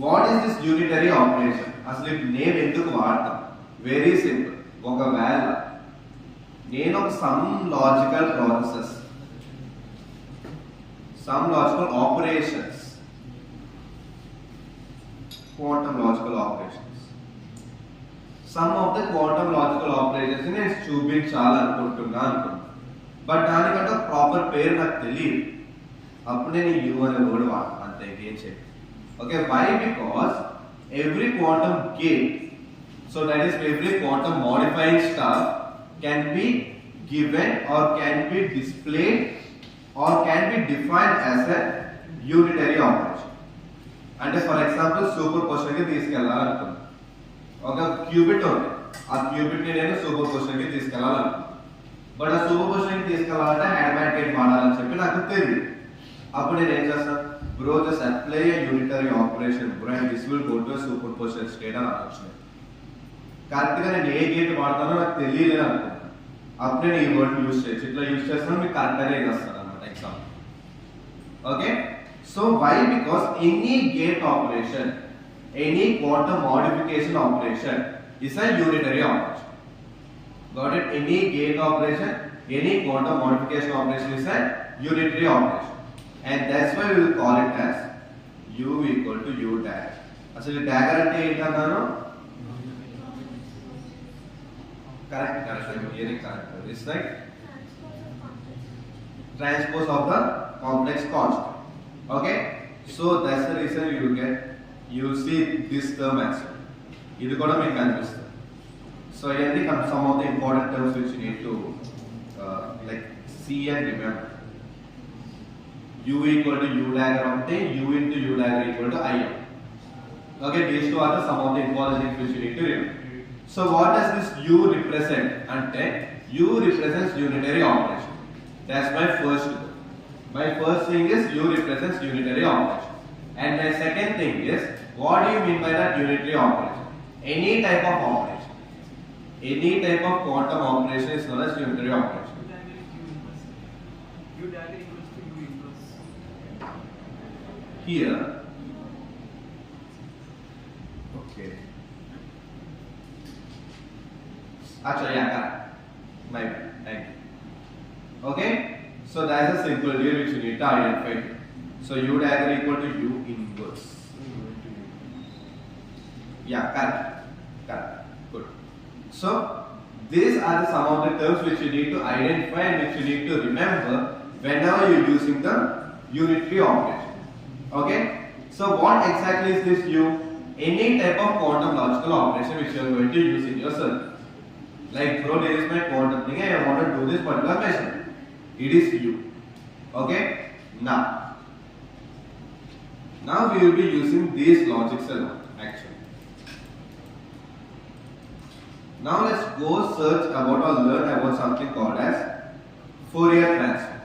what is this unitary operation? అసలు name ఎందుకు వాడతాం? Very simple. ఒకవేళ నేను ఒక some logical processes, some logical operations, quantum logical operations, some of the quantum logical operations నేను చూపించాలనుకుంటున్నా అనుకున్నాను. But దానికంటే proper పేరు నాకు తెలియదు. అప్పుడు నేను యూ అనే వర్డ్ వాడతాను. అంతే, ఏం చేయాలి. Okay, why? Because every quantum gate, so that is every quantum modifying stuff can be given or can be displayed or can be defined as a unitary operation. And for example, superposition ki తీసుకెళ్ళాలనుకున్నాను. ఒక cubit ఉంది. ఆ cubit ని నేను superposition కి తీసుకెళ్ళాలనుకున్నాను. But ఆ superposition కి తీసుకెళ్ళాలంటే Advent gate వాడాలని చెప్పి నాకు తెలియదు. అప్పుడు నేను ఏం చేస్తాను? Bro, just apply a unitary operation, bro, and this will go to a superposition state అని అనొచ్చు. కరెక్ట్ గా నేను ఏ గేట్ వాడతానో నాకు తెలియలేదు అనుకుంటాను. అప్పుడు నేను ఈ వర్డ్ యూజ్ చేయొచ్చు. ఇట్లా యూజ్ చేస్తాను, మీకు కరెక్ట్ గానే వస్తాను అన్నమాట example. Okay, so why? Because any gate operation, any quantum modification operation is a unitary operation. Got it? Any gate operation, any quantum modification operation is a unitary operation. And that's why we will call it as U equal to U dagger. అసలు dagger అంటే ఏంటన్నాను? Correct. It's like transpose of the complex constant. Okay, so that's the reason you will see this term as well. ఇది కూడా మీకు కనిపిస్తుంది. So ఇవన్నీ some of the important terms which you need to like see and remember. U equal to U dagger అంటే U into U dagger equal to I. Okay, these two are some of the important things which you need to remember. So what does this U represent? Ante U represents unitary operation. That's my first goal. My first thing is U represents unitary operation. And my second thing is, what do you mean by that unitary operation? Any type of operation. Any type of quantum operation is known as unitary operation.
U dagger equals to U inverse.
Here, okay. Actually, yeah, correct. My bad. Thank you. Okay, so that's a simple deal which you need to identify. So U dagger equal to U inverse. Yeah, correct. Good. So these are some of the terms which you need to identify and which you need to remember whenever you're using the unitary operation. Okay, so what exactly is this U? Any type of quantum logical operation which you are going to use in your circuit. Like, bro, there is my quantum thing, I want to do this particular measurement. It is U. Okay, now we will be using these logics alone actually. Now let's go search about or learn about something called as Fourier transform.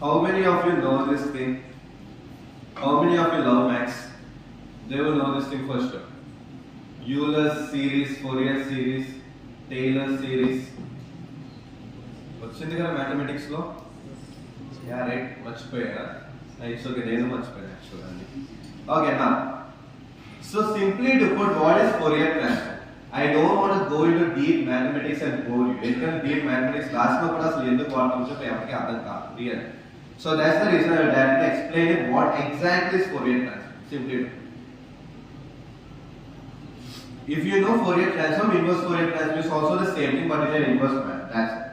How many of you know this thing? How many of you love maths? They will know this thing for sure. Euler's series, Fourier series, Taylor series. వచ్చింది కదా mathematics లో? Yeah, right. మర్చిపోయారా? It's okay. నేను మర్చిపోయాను చూడండి. Okay, now. So simply to put, what is Fourier transform? I don't want to go into deep mathematics and bore you. ఎందుకంటే deep mathematics class లో కూడా అసలు ఎందుకు వాడతాం చెప్పి ఎవరికి అర్థం కాదు. Real. So that's the reason I will directly explain it what exactly is Fourier transform. Simply to put. If you know Fourier transform, inverse Fourier transform is also the same thing, but it is an inverse manner. That's it.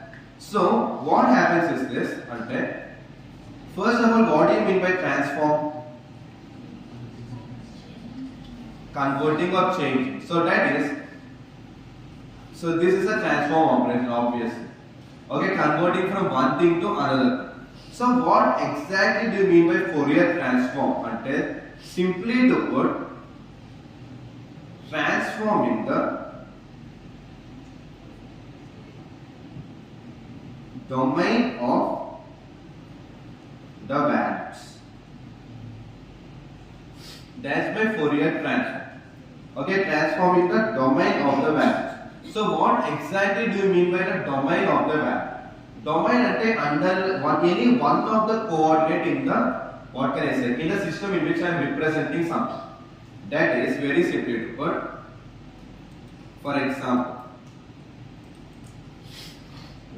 So what happens is this. Okay. First of all, what do you mean by transform? Converting or changing. So this is a transform operation, obviously. Okay, converting from one thing to another. So what exactly do you mean by Fourier transform? Until simply to put, transforming the domain of the values. That's my Fourier transform. Okay, transforming the domain of the values. So what exactly do you mean by the domain of the value? Domain ante under any one of the coordinate in the, what can I say, in the system in which I am representing something. That is very simply to put. For example,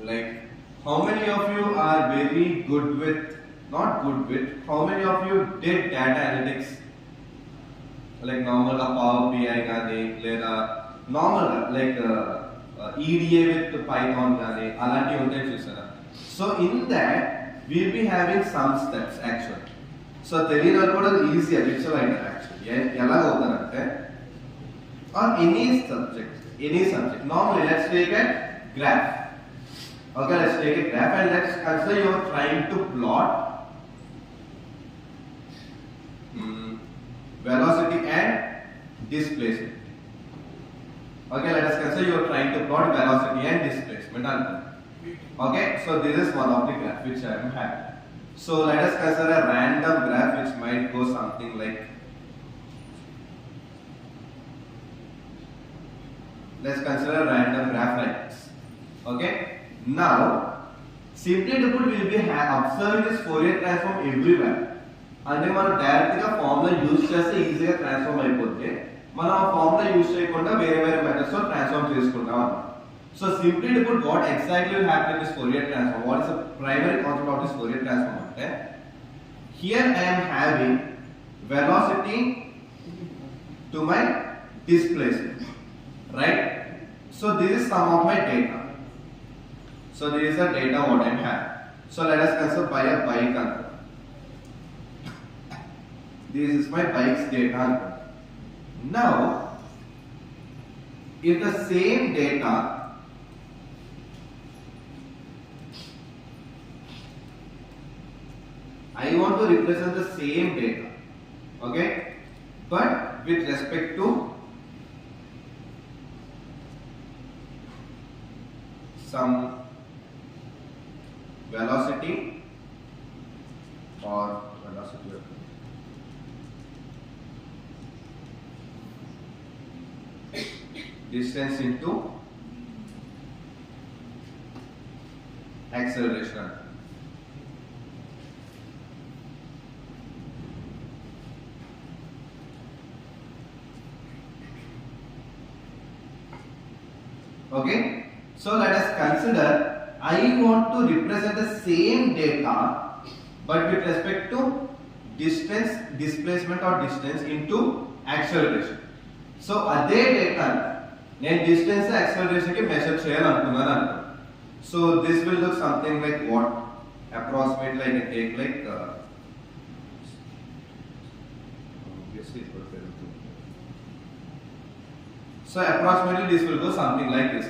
like how many of you are very good with, not good with, how many of you did data analytics? Like normal Power BI gaani leda normal like EDA with Python gaani alanti untayi chusara. So in that we will be having some steps actually. So తెలియని కూడా ఈజీగా విచువల్ అయినారు actually ఎలా అవుతారంటే on any subject normally let's take a graph. Okay, let's take a graph and let's consider you are trying to plot velocity and displacement. Okay, let us consider you are trying to plot velocity and displacement. Okay, so this is one of the graph which I am having. So let us consider a random graph which might go something like, let's consider a random graph like this. Okay, now simply to put we will be observing this Fourier transform everywhere. అంటే మనం direct గా formula use చేస్తే ఈజీగా transform అయిపోతే మనం ఆ formula use చేయకుండా వేరే వేరే మెథడ్స్ తో ట్రాన్స్ఫార్మ్ చేసుకుంటాం అన్నమాట. So simply to put what exactly will happen in this Fourier transform, what is the primary concept of this Fourier transform అంటే here I am having velocity to my displacement, right? So this is some of my data. So this is the data what I am having. So let us consider by a bike. This is my bike's data. Now, if the same data I want to represent the same data, okay, but with respect to some velocity or velocity distance into acceleration. Okay, so let us consider I want to represent the same data but with respect to distance, displacement or distance into acceleration. So అదే data నేను distance acceleration కి measure చేయాలనుకున్నాను అనుకో. So this will look something like what approximately I can take like so approximately this will go something like this.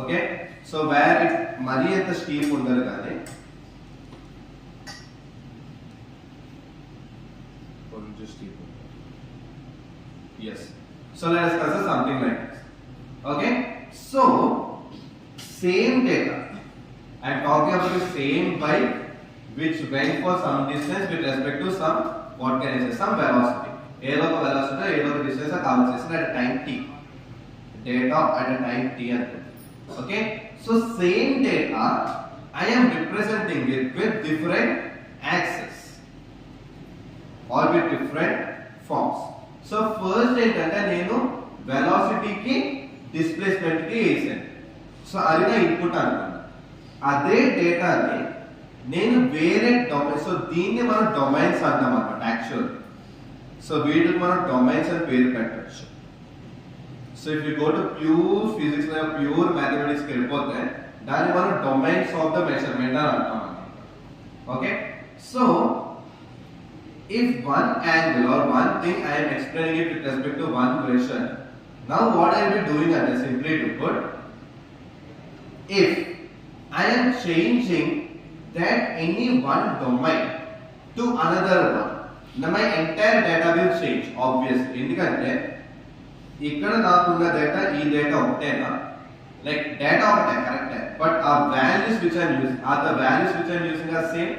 Okay, so where it mari anta steep undadu gaani కొంచెం steep. Yes, so let us consider something like this. Okay, so same data I am talking about the same bike which went for some distance with respect to some, what can I say, some velocity. ఏదో ఒక velocity ఏదో ఒక distance cover చేసిన at a time t, data at a time t అనుకోండి. Okay, so same data I am representing it with different axes or with different forms. So first ఏంటంటే నేను velocity కి displacement కి వేసాను. So అది నా input అనుకున్నా. అదే డేటాని నేను వేరే డొమైన్, సో దీన్ని మనం డొమైన్స్ అంటాం అన్నమాట యాక్చువల్. సో వీటికి మనం డొమైన్స్ అని పేరు పెట్టచ్చు. So if you go to pure physics లేదా ప్యూర్ మ్యాథమెటిక్స్కి వెళ్ళిపోతే దాన్ని మనం డొమైన్స్ ఆఫ్ ద మెజర్మెంట్ అని అంటాం అన్నమాట. Okay, so if one angle or one thing I am explaining it with respect to one question, now what I will be doing is simply to put, if I am changing that any one domain to another one, now my entire data will change obviously. ఎందుకంటే ఇక్కడ నాకున్న data ఈ data ఒకటేనా, like data ఒకటే కరెక్టే, but ఆ values which I using are the values which I using are same?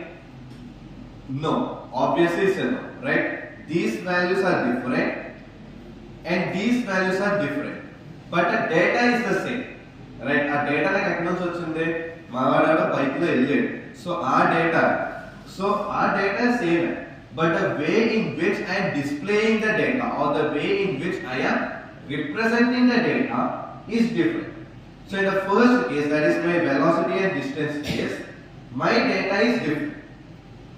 No, obviously it's no, right? These values are different and these values are different, but the data is the same, right? Our data like ఎక్కడ నుంచి వచ్చింది, మావాడు bike లో వెళ్ళాడు, so ఆ data same, but the way in which I am displaying the data or the way in which I am representing the data is different. So in the first case, that is my velocity and distance case, my data is different,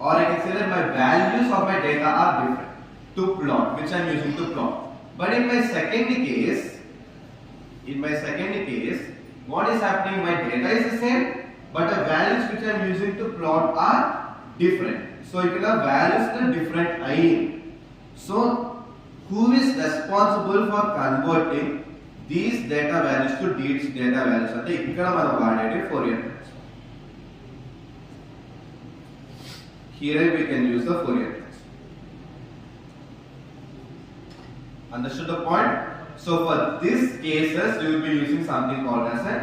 or I can say that my values of my data are different to plot, which I am using to plot. But in my second case, what is happening? My data is the same, but the values which I am using to plot are different. So if the values are different, so who is responsible for converting these data values to these data values? Ante ikkada manam vaadedi Fourier transform. Here we can use the Fourier transform. Understood the point? So for these cases, we will be using something called as a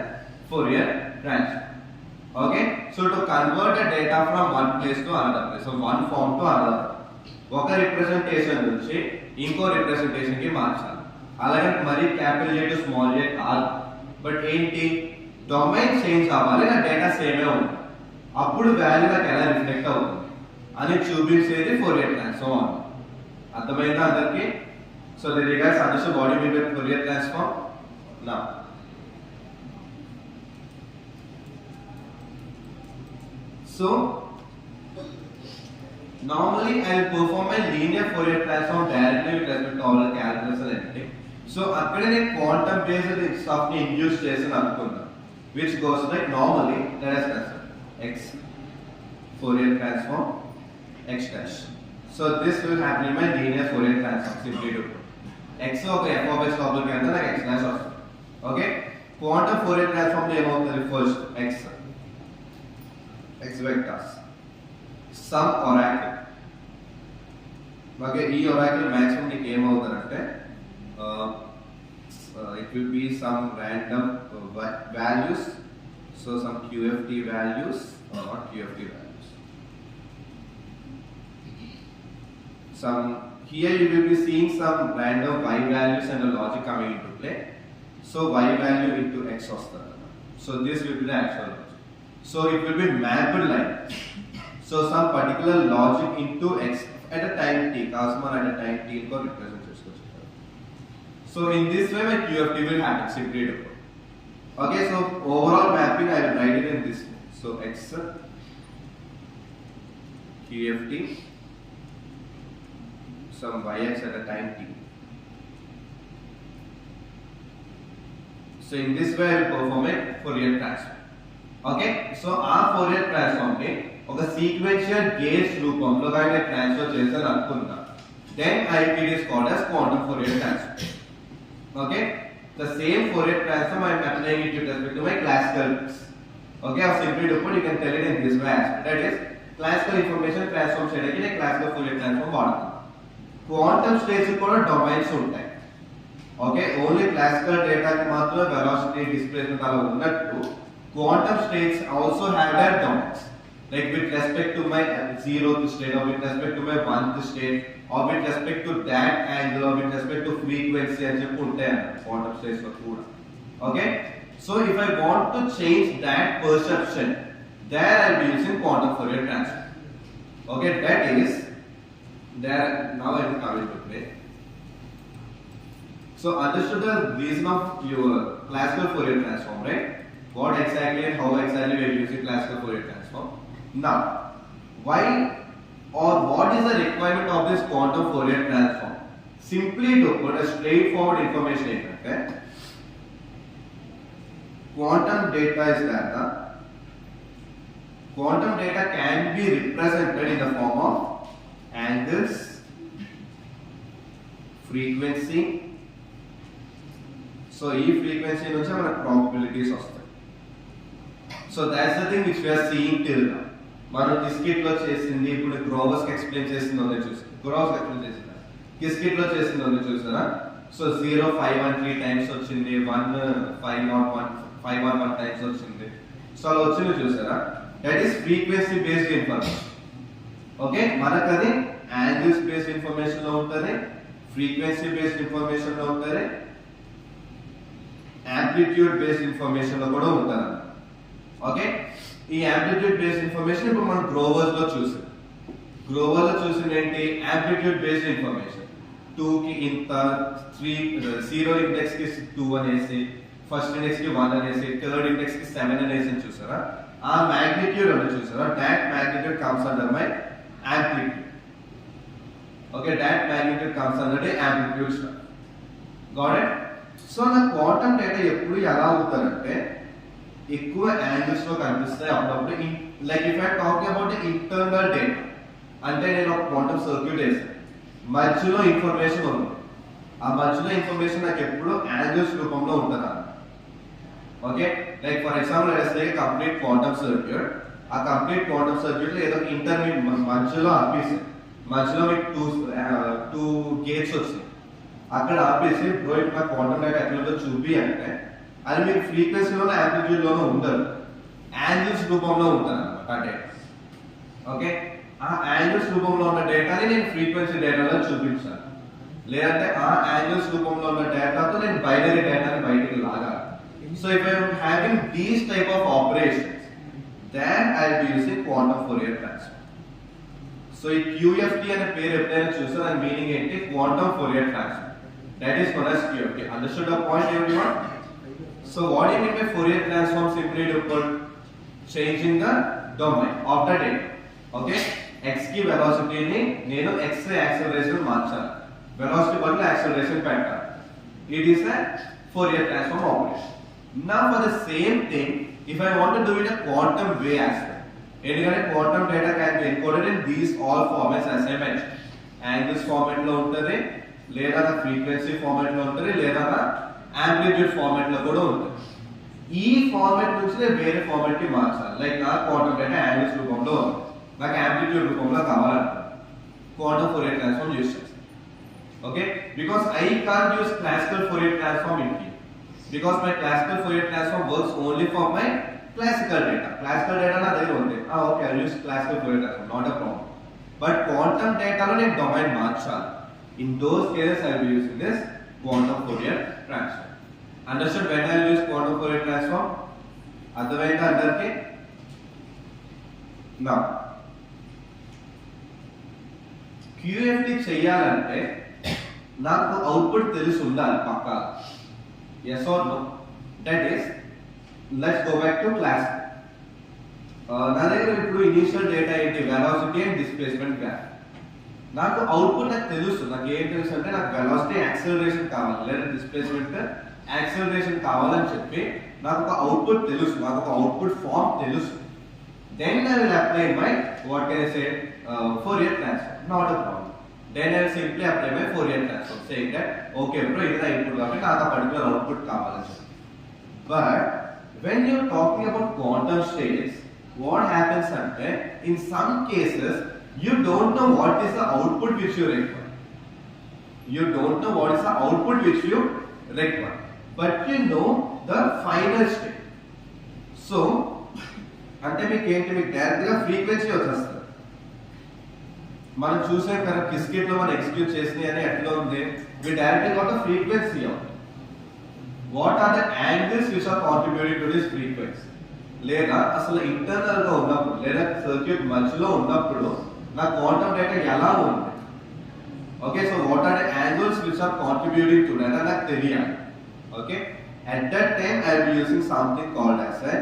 Fourier transform. Okay, so to convert the data from one place to another place, so one form to another, ఒక representation నుంచి ఇంకో representation కి మార్చాలి. అలాగే మరి capital A to small ఏ కాదు, but ఏంటి, domain change అవ్వాలి, నా డేటా సేమే ఉంటుంది, అప్పుడు వాల్యూ నాకు ఎలా రిఫ్లెక్ట్ అవుతుంది అని చూపించేది ఫోరియర్ ట్రాన్స్ఫార్మ్. అర్థమైందా అందరికి? So the regards understand what you mean by Fourier transform. Now so normally I will perform a linear Fourier transform directly with respect to all the calculus and everything. So akkade ne quantum based stuff ni induce chesanu anukunna, which goes like normally let us consider x Fourier transform x dash. So this will happen in my linear Fourier transform. Simply to put x oka f of x problem ki andar x dash vastundi. Okay, quantum Fourier transform lo em avutadi, first x vectors, some oracle. Okay, ఈ oracle maximum నీకు ఏమవుతారంటే it will be some random values, so some QFT values or not QFT values, some here you will be seeing some random y values and the logic coming into play. So y value into x వస్తుంది, so this will be the actual logic. So it will be mapped like so some particular logic into x at a time t, cosmon at a time t को represent చేసుకోవచ్చు. So in this way my QFT will happen simply to put. Okay, so overall mapping I will write it in this way. So x QFT some yx at a time t. So in this way I will perform a Fourier transform. Okay, so our Fourier transform ని ఒక sequential gates రూపంలో గాని transfer చేశాను అనుకుందాం, then it is called as quantum Fourier transform. Okay, the same Fourier transform I am applying it with respect to my classical bits. Okay, or simply to put, you can tell it in this way, that is classical information transform చేయడానికి నేను classical Fourier transform వాడతాను. Quantum states కూడా domains ఉంటాయి. Okay, only classical డేటాకి మాత్రమే velocity displacement అలా ఉన్నట్టు quantum states also have their domains, like with respect to my 0th state, or with respect to my 1th state, or with respect to that angle, or with respect to frequency and చెప్పి ఉంటాయి quantum states లో కూడా. Okay, so if I want to change that perception, there I will be using quantum Fourier transform. Okay, that is there. Now I will come into play. So understood the reason of your classical Fourier transform, right? What exactly and how exactly we are using classical Fourier transform. Now, why or what is the requirement of this quantum Fourier transform? Simply to put a straightforward information in, okay? Quantum data is data. Quantum data can be represented in the form of angles, frequency. So, ఈ frequency నుంచి మనకు probabilities వస్తాయి. So that's the thing which we are seeing till now. మనం discrete లో చేసింది ఇప్పుడు growers కి explain చేసిందో చూసారా, గ్రోవర్స్ ఎక్స్ప్లెయిన్ చేసిందా, డిస్క్రీట్ లో చేసిందో చూసారా. సో 0 513 టైమ్స్ వచ్చింది, 1 511 టైమ్స్ వచ్చింది. సో అలా వచ్చింది చూసారా, that is frequency based information. Okay, మనకు అది యాంగిల్స్ బేస్డ్ ఇన్ఫర్మేషన్ లో ఉంటుంది, ఫ్రీక్వెన్సీ బేస్డ్ ఇన్ఫర్మేషన్ లో ఉంటుంది, యాంప్లిట్యూడ్ బేస్డ్ ఇన్ఫర్మేషన్ లో కూడా ఉంటుంది. ఓకే, ఈ యాంప్లిట్యూడ్ బేస్డ్ ఇన్ఫర్మేషన్ ఇప్పుడు మనం గ్రోవర్స్ లో చూసాం. గ్రోవర్ లో చూసింది ఏంటి, యాంప్లిట్యూడ్ బేస్డ్ ఇన్ఫర్మేషన్. 2 కి ఇంత, 0 ఇండెక్స్ కి 2 అనేసి, ఫస్ట్ ఇండెక్స్ కి 1 అనేసి, థర్డ్ ఇండెక్స్ కి 7 అనేసి చూసారా, ఆ మ్యాగ్నిట్యూడ్ అని చూసారా, that magnitude comes under my amplitude. Okay, that magnitude comes under the amplitude star. Got it? So నా క్వాంటమ్ డేటా ఎప్పుడు ఎలా అవుతారంటే ఎక్కువ యాంగిల్స్ లో కనిపిస్తాయి అప్పుడప్పుడు. Like if I talking about internal data, అంటే నేను ఒక క్వాంటమ్ సర్క్యూట్ వేసాను, మధ్యలో ఇన్ఫర్మేషన్ ఉంది, ఆ మధ్యలో ఇన్ఫర్మేషన్ నాకు ఎప్పుడు యాంగిల్స్ రూపంలో ఉంటుంది. Okay, like for example let's take complete quantum circuit. ఆ కంప్లీట్ క్వాంటమ్ సర్క్యూట్ లో ఏదో ఇంటర్మీడియట్ మధ్యలో ఆపేసి, మధ్యలో మీకు 2 గేట్స్ వచ్చినాయి, అక్కడ ఆపేసి బ్రో ఇట్ నా క్వాంటమ్ డేటా ఎట్లా చూపి అంటే అది మీకు ఫ్రీక్వెన్సీలోనో యాంప్లిట్యూడ్లోనో ఉండదు, యాంగిల్స్ రూపంలో ఉంటుంది అన్నమాట ఆ డేటా. ఓకే, ఆ యాంగిల్స్ రూపంలో ఉన్న డేటాని నేను ఫ్రీక్వెన్సీ డేటాలో చూపించాను, లేదంటే ఆ యాంగిల్స్ రూపంలో ఉన్న డేటాతో నేను బైనరీ డేటాని బయటికి లాగాలి. So if I am having these type of operations, then I will be using quantum Fourier transform. So ఈ QFT అనే పేరు ఎప్పుడైనా చూస్తే దాని మీనింగ్ ఏంటి, quantum Fourier transform. That is known as QFT. Understood the point everyone? So what do you mean by Fourier transform? Simply to put changing the domain of the data. Okay, x కి velocity ని నేను x acceleration మార్చాలి, velocity బదులు acceleration పెట్టాలి. It is a Fourier transform operation. Now for the same thing, if I want to do it a quantum way as well, ఎందుకంటే quantum data can be encoded in these all formats as I mentioned. Angles format లో ఉంటుంది, లేదా frequency format లో ఉంటుంది, లేదా amplitude format లో కూడా ఉంటుంది. ఈ ఫార్మాట్ నుంచి నేను వేరే ఫార్మాట్ కి మార్చాలి. లైక్ నా క్వాంటమ్ డేటా యాంగిల్స్ రూపంలో ఉంది, నాకు యాంప్లిట్యూడ్ రూపంలో కావాలంటే క్వాంటమ్ ఫోరియర్ ట్రాన్స్ఫార్మ్ యూస్ చేస్తాను. Okay, because I can't use classical Fourier transform in here, because my classical Fourier transform works only for my classical data. Classical data na దగ్గర ఉంది, okay, I use classical Fourier transform, not a problem. But quantum data లో నేను domain మార్చాలి. In those cases I will be using this quantum Fourier transform. Understood when I will use quantum Fourier transform? అర్థమైందా అందరికి? Now QFT చేయాలంటే నాకు output తెలిసి ఉండాలి పక్కా. Yes or no? That is, let's go back to class. నా దగ్గర ఇప్పుడు initial data ఏంటి, వెలాసిటీ అండ్ డిస్ప్లేస్మెంట్ గ్రాఫ్. నాకు అవుట్పుట్ నాకు తెలుసు, నాకు ఏం తెలుసు అంటే నాకు వెలాసిటీ యాక్సిలరేషన్ కావాలి, లేదా డిస్ప్లేస్మెంట్ యాక్సిలరేషన్ కావాలని చెప్పి నాకు ఒక అవుట్పుట్ తెలుసు, నాకు ఒక అవుట్పుట్ ఫార్మ్ తెలుసు. Then I will apply my, what can I say, Fourier transform, not a problem. Then I will simply apply my Fourier transform, saying that okay bro, ఇది నా ఇన్పుట్ కాబట్టి నాకు ఆ పర్టికులర్ అవుట్పుట్ కావాలని చెప్పి. But when you are talking about quantum states, what happens అంటే in some cases you don't know what is the output which you require. You don't know what is the output which you require, but you know the final state. So అంటే మీకు ఏంటి, మీకు direct గా frequency వచ్చేస్తుంది. మనం చూసాం కదా biscuit లో మనం ఎగ్జిక్యూట్ చేసినాయి అని ఎట్లా ఉంది, we directly got the frequency out. What are the angles which are contributing to this frequency? లేదా అసలు ఇంటర్నల్ గా ఉన్నప్పుడు, లేదా సర్క్యూట్ మధ్యలో ఉన్నప్పుడు నా క్వాంటమ్ డేటా ఎలా ఉంది. Okay, so what are the angles which are contributing to data నాకు తెలియాలి. ఓకే, at that time I will be using something called as a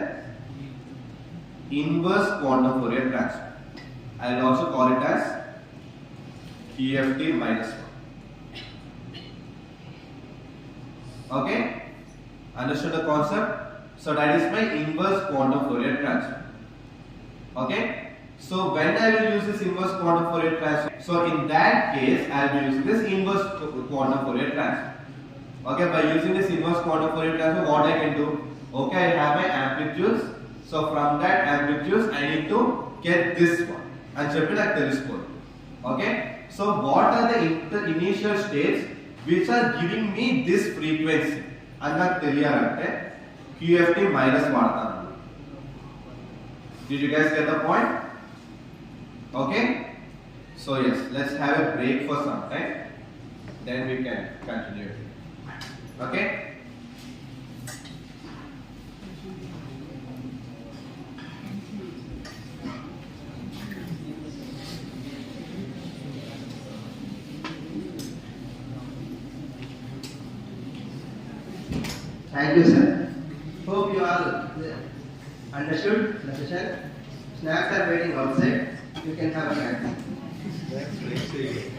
inverse quantum Fourier transform. I will also call it as QFT -1. Okay, understood the concept? So that is my inverse quantum Fourier transform. Okay, so when I will use this inverse quantum Fourier transform, so in that case I will be using this inverse quantum Fourier transform. Okay, by using this inverse quantum Fourier transform, what I can do? Okay, I have my amplitudes. So from that amplitudes I need to get this one and చెప్పి నాకు తెలుసుకోవాలి. Okay, so what are the initial states which are giving me this frequency. అది నాకు తెలియాలంటే QFT minus వాడతాను. Did you guys get the point? Okay? So yes, let's have a break for some time. Then we can continue. Okay?
Thank you, sir. Hope you all understood the session. Snacks are waiting outside. You can have a snack. Snacks waiting.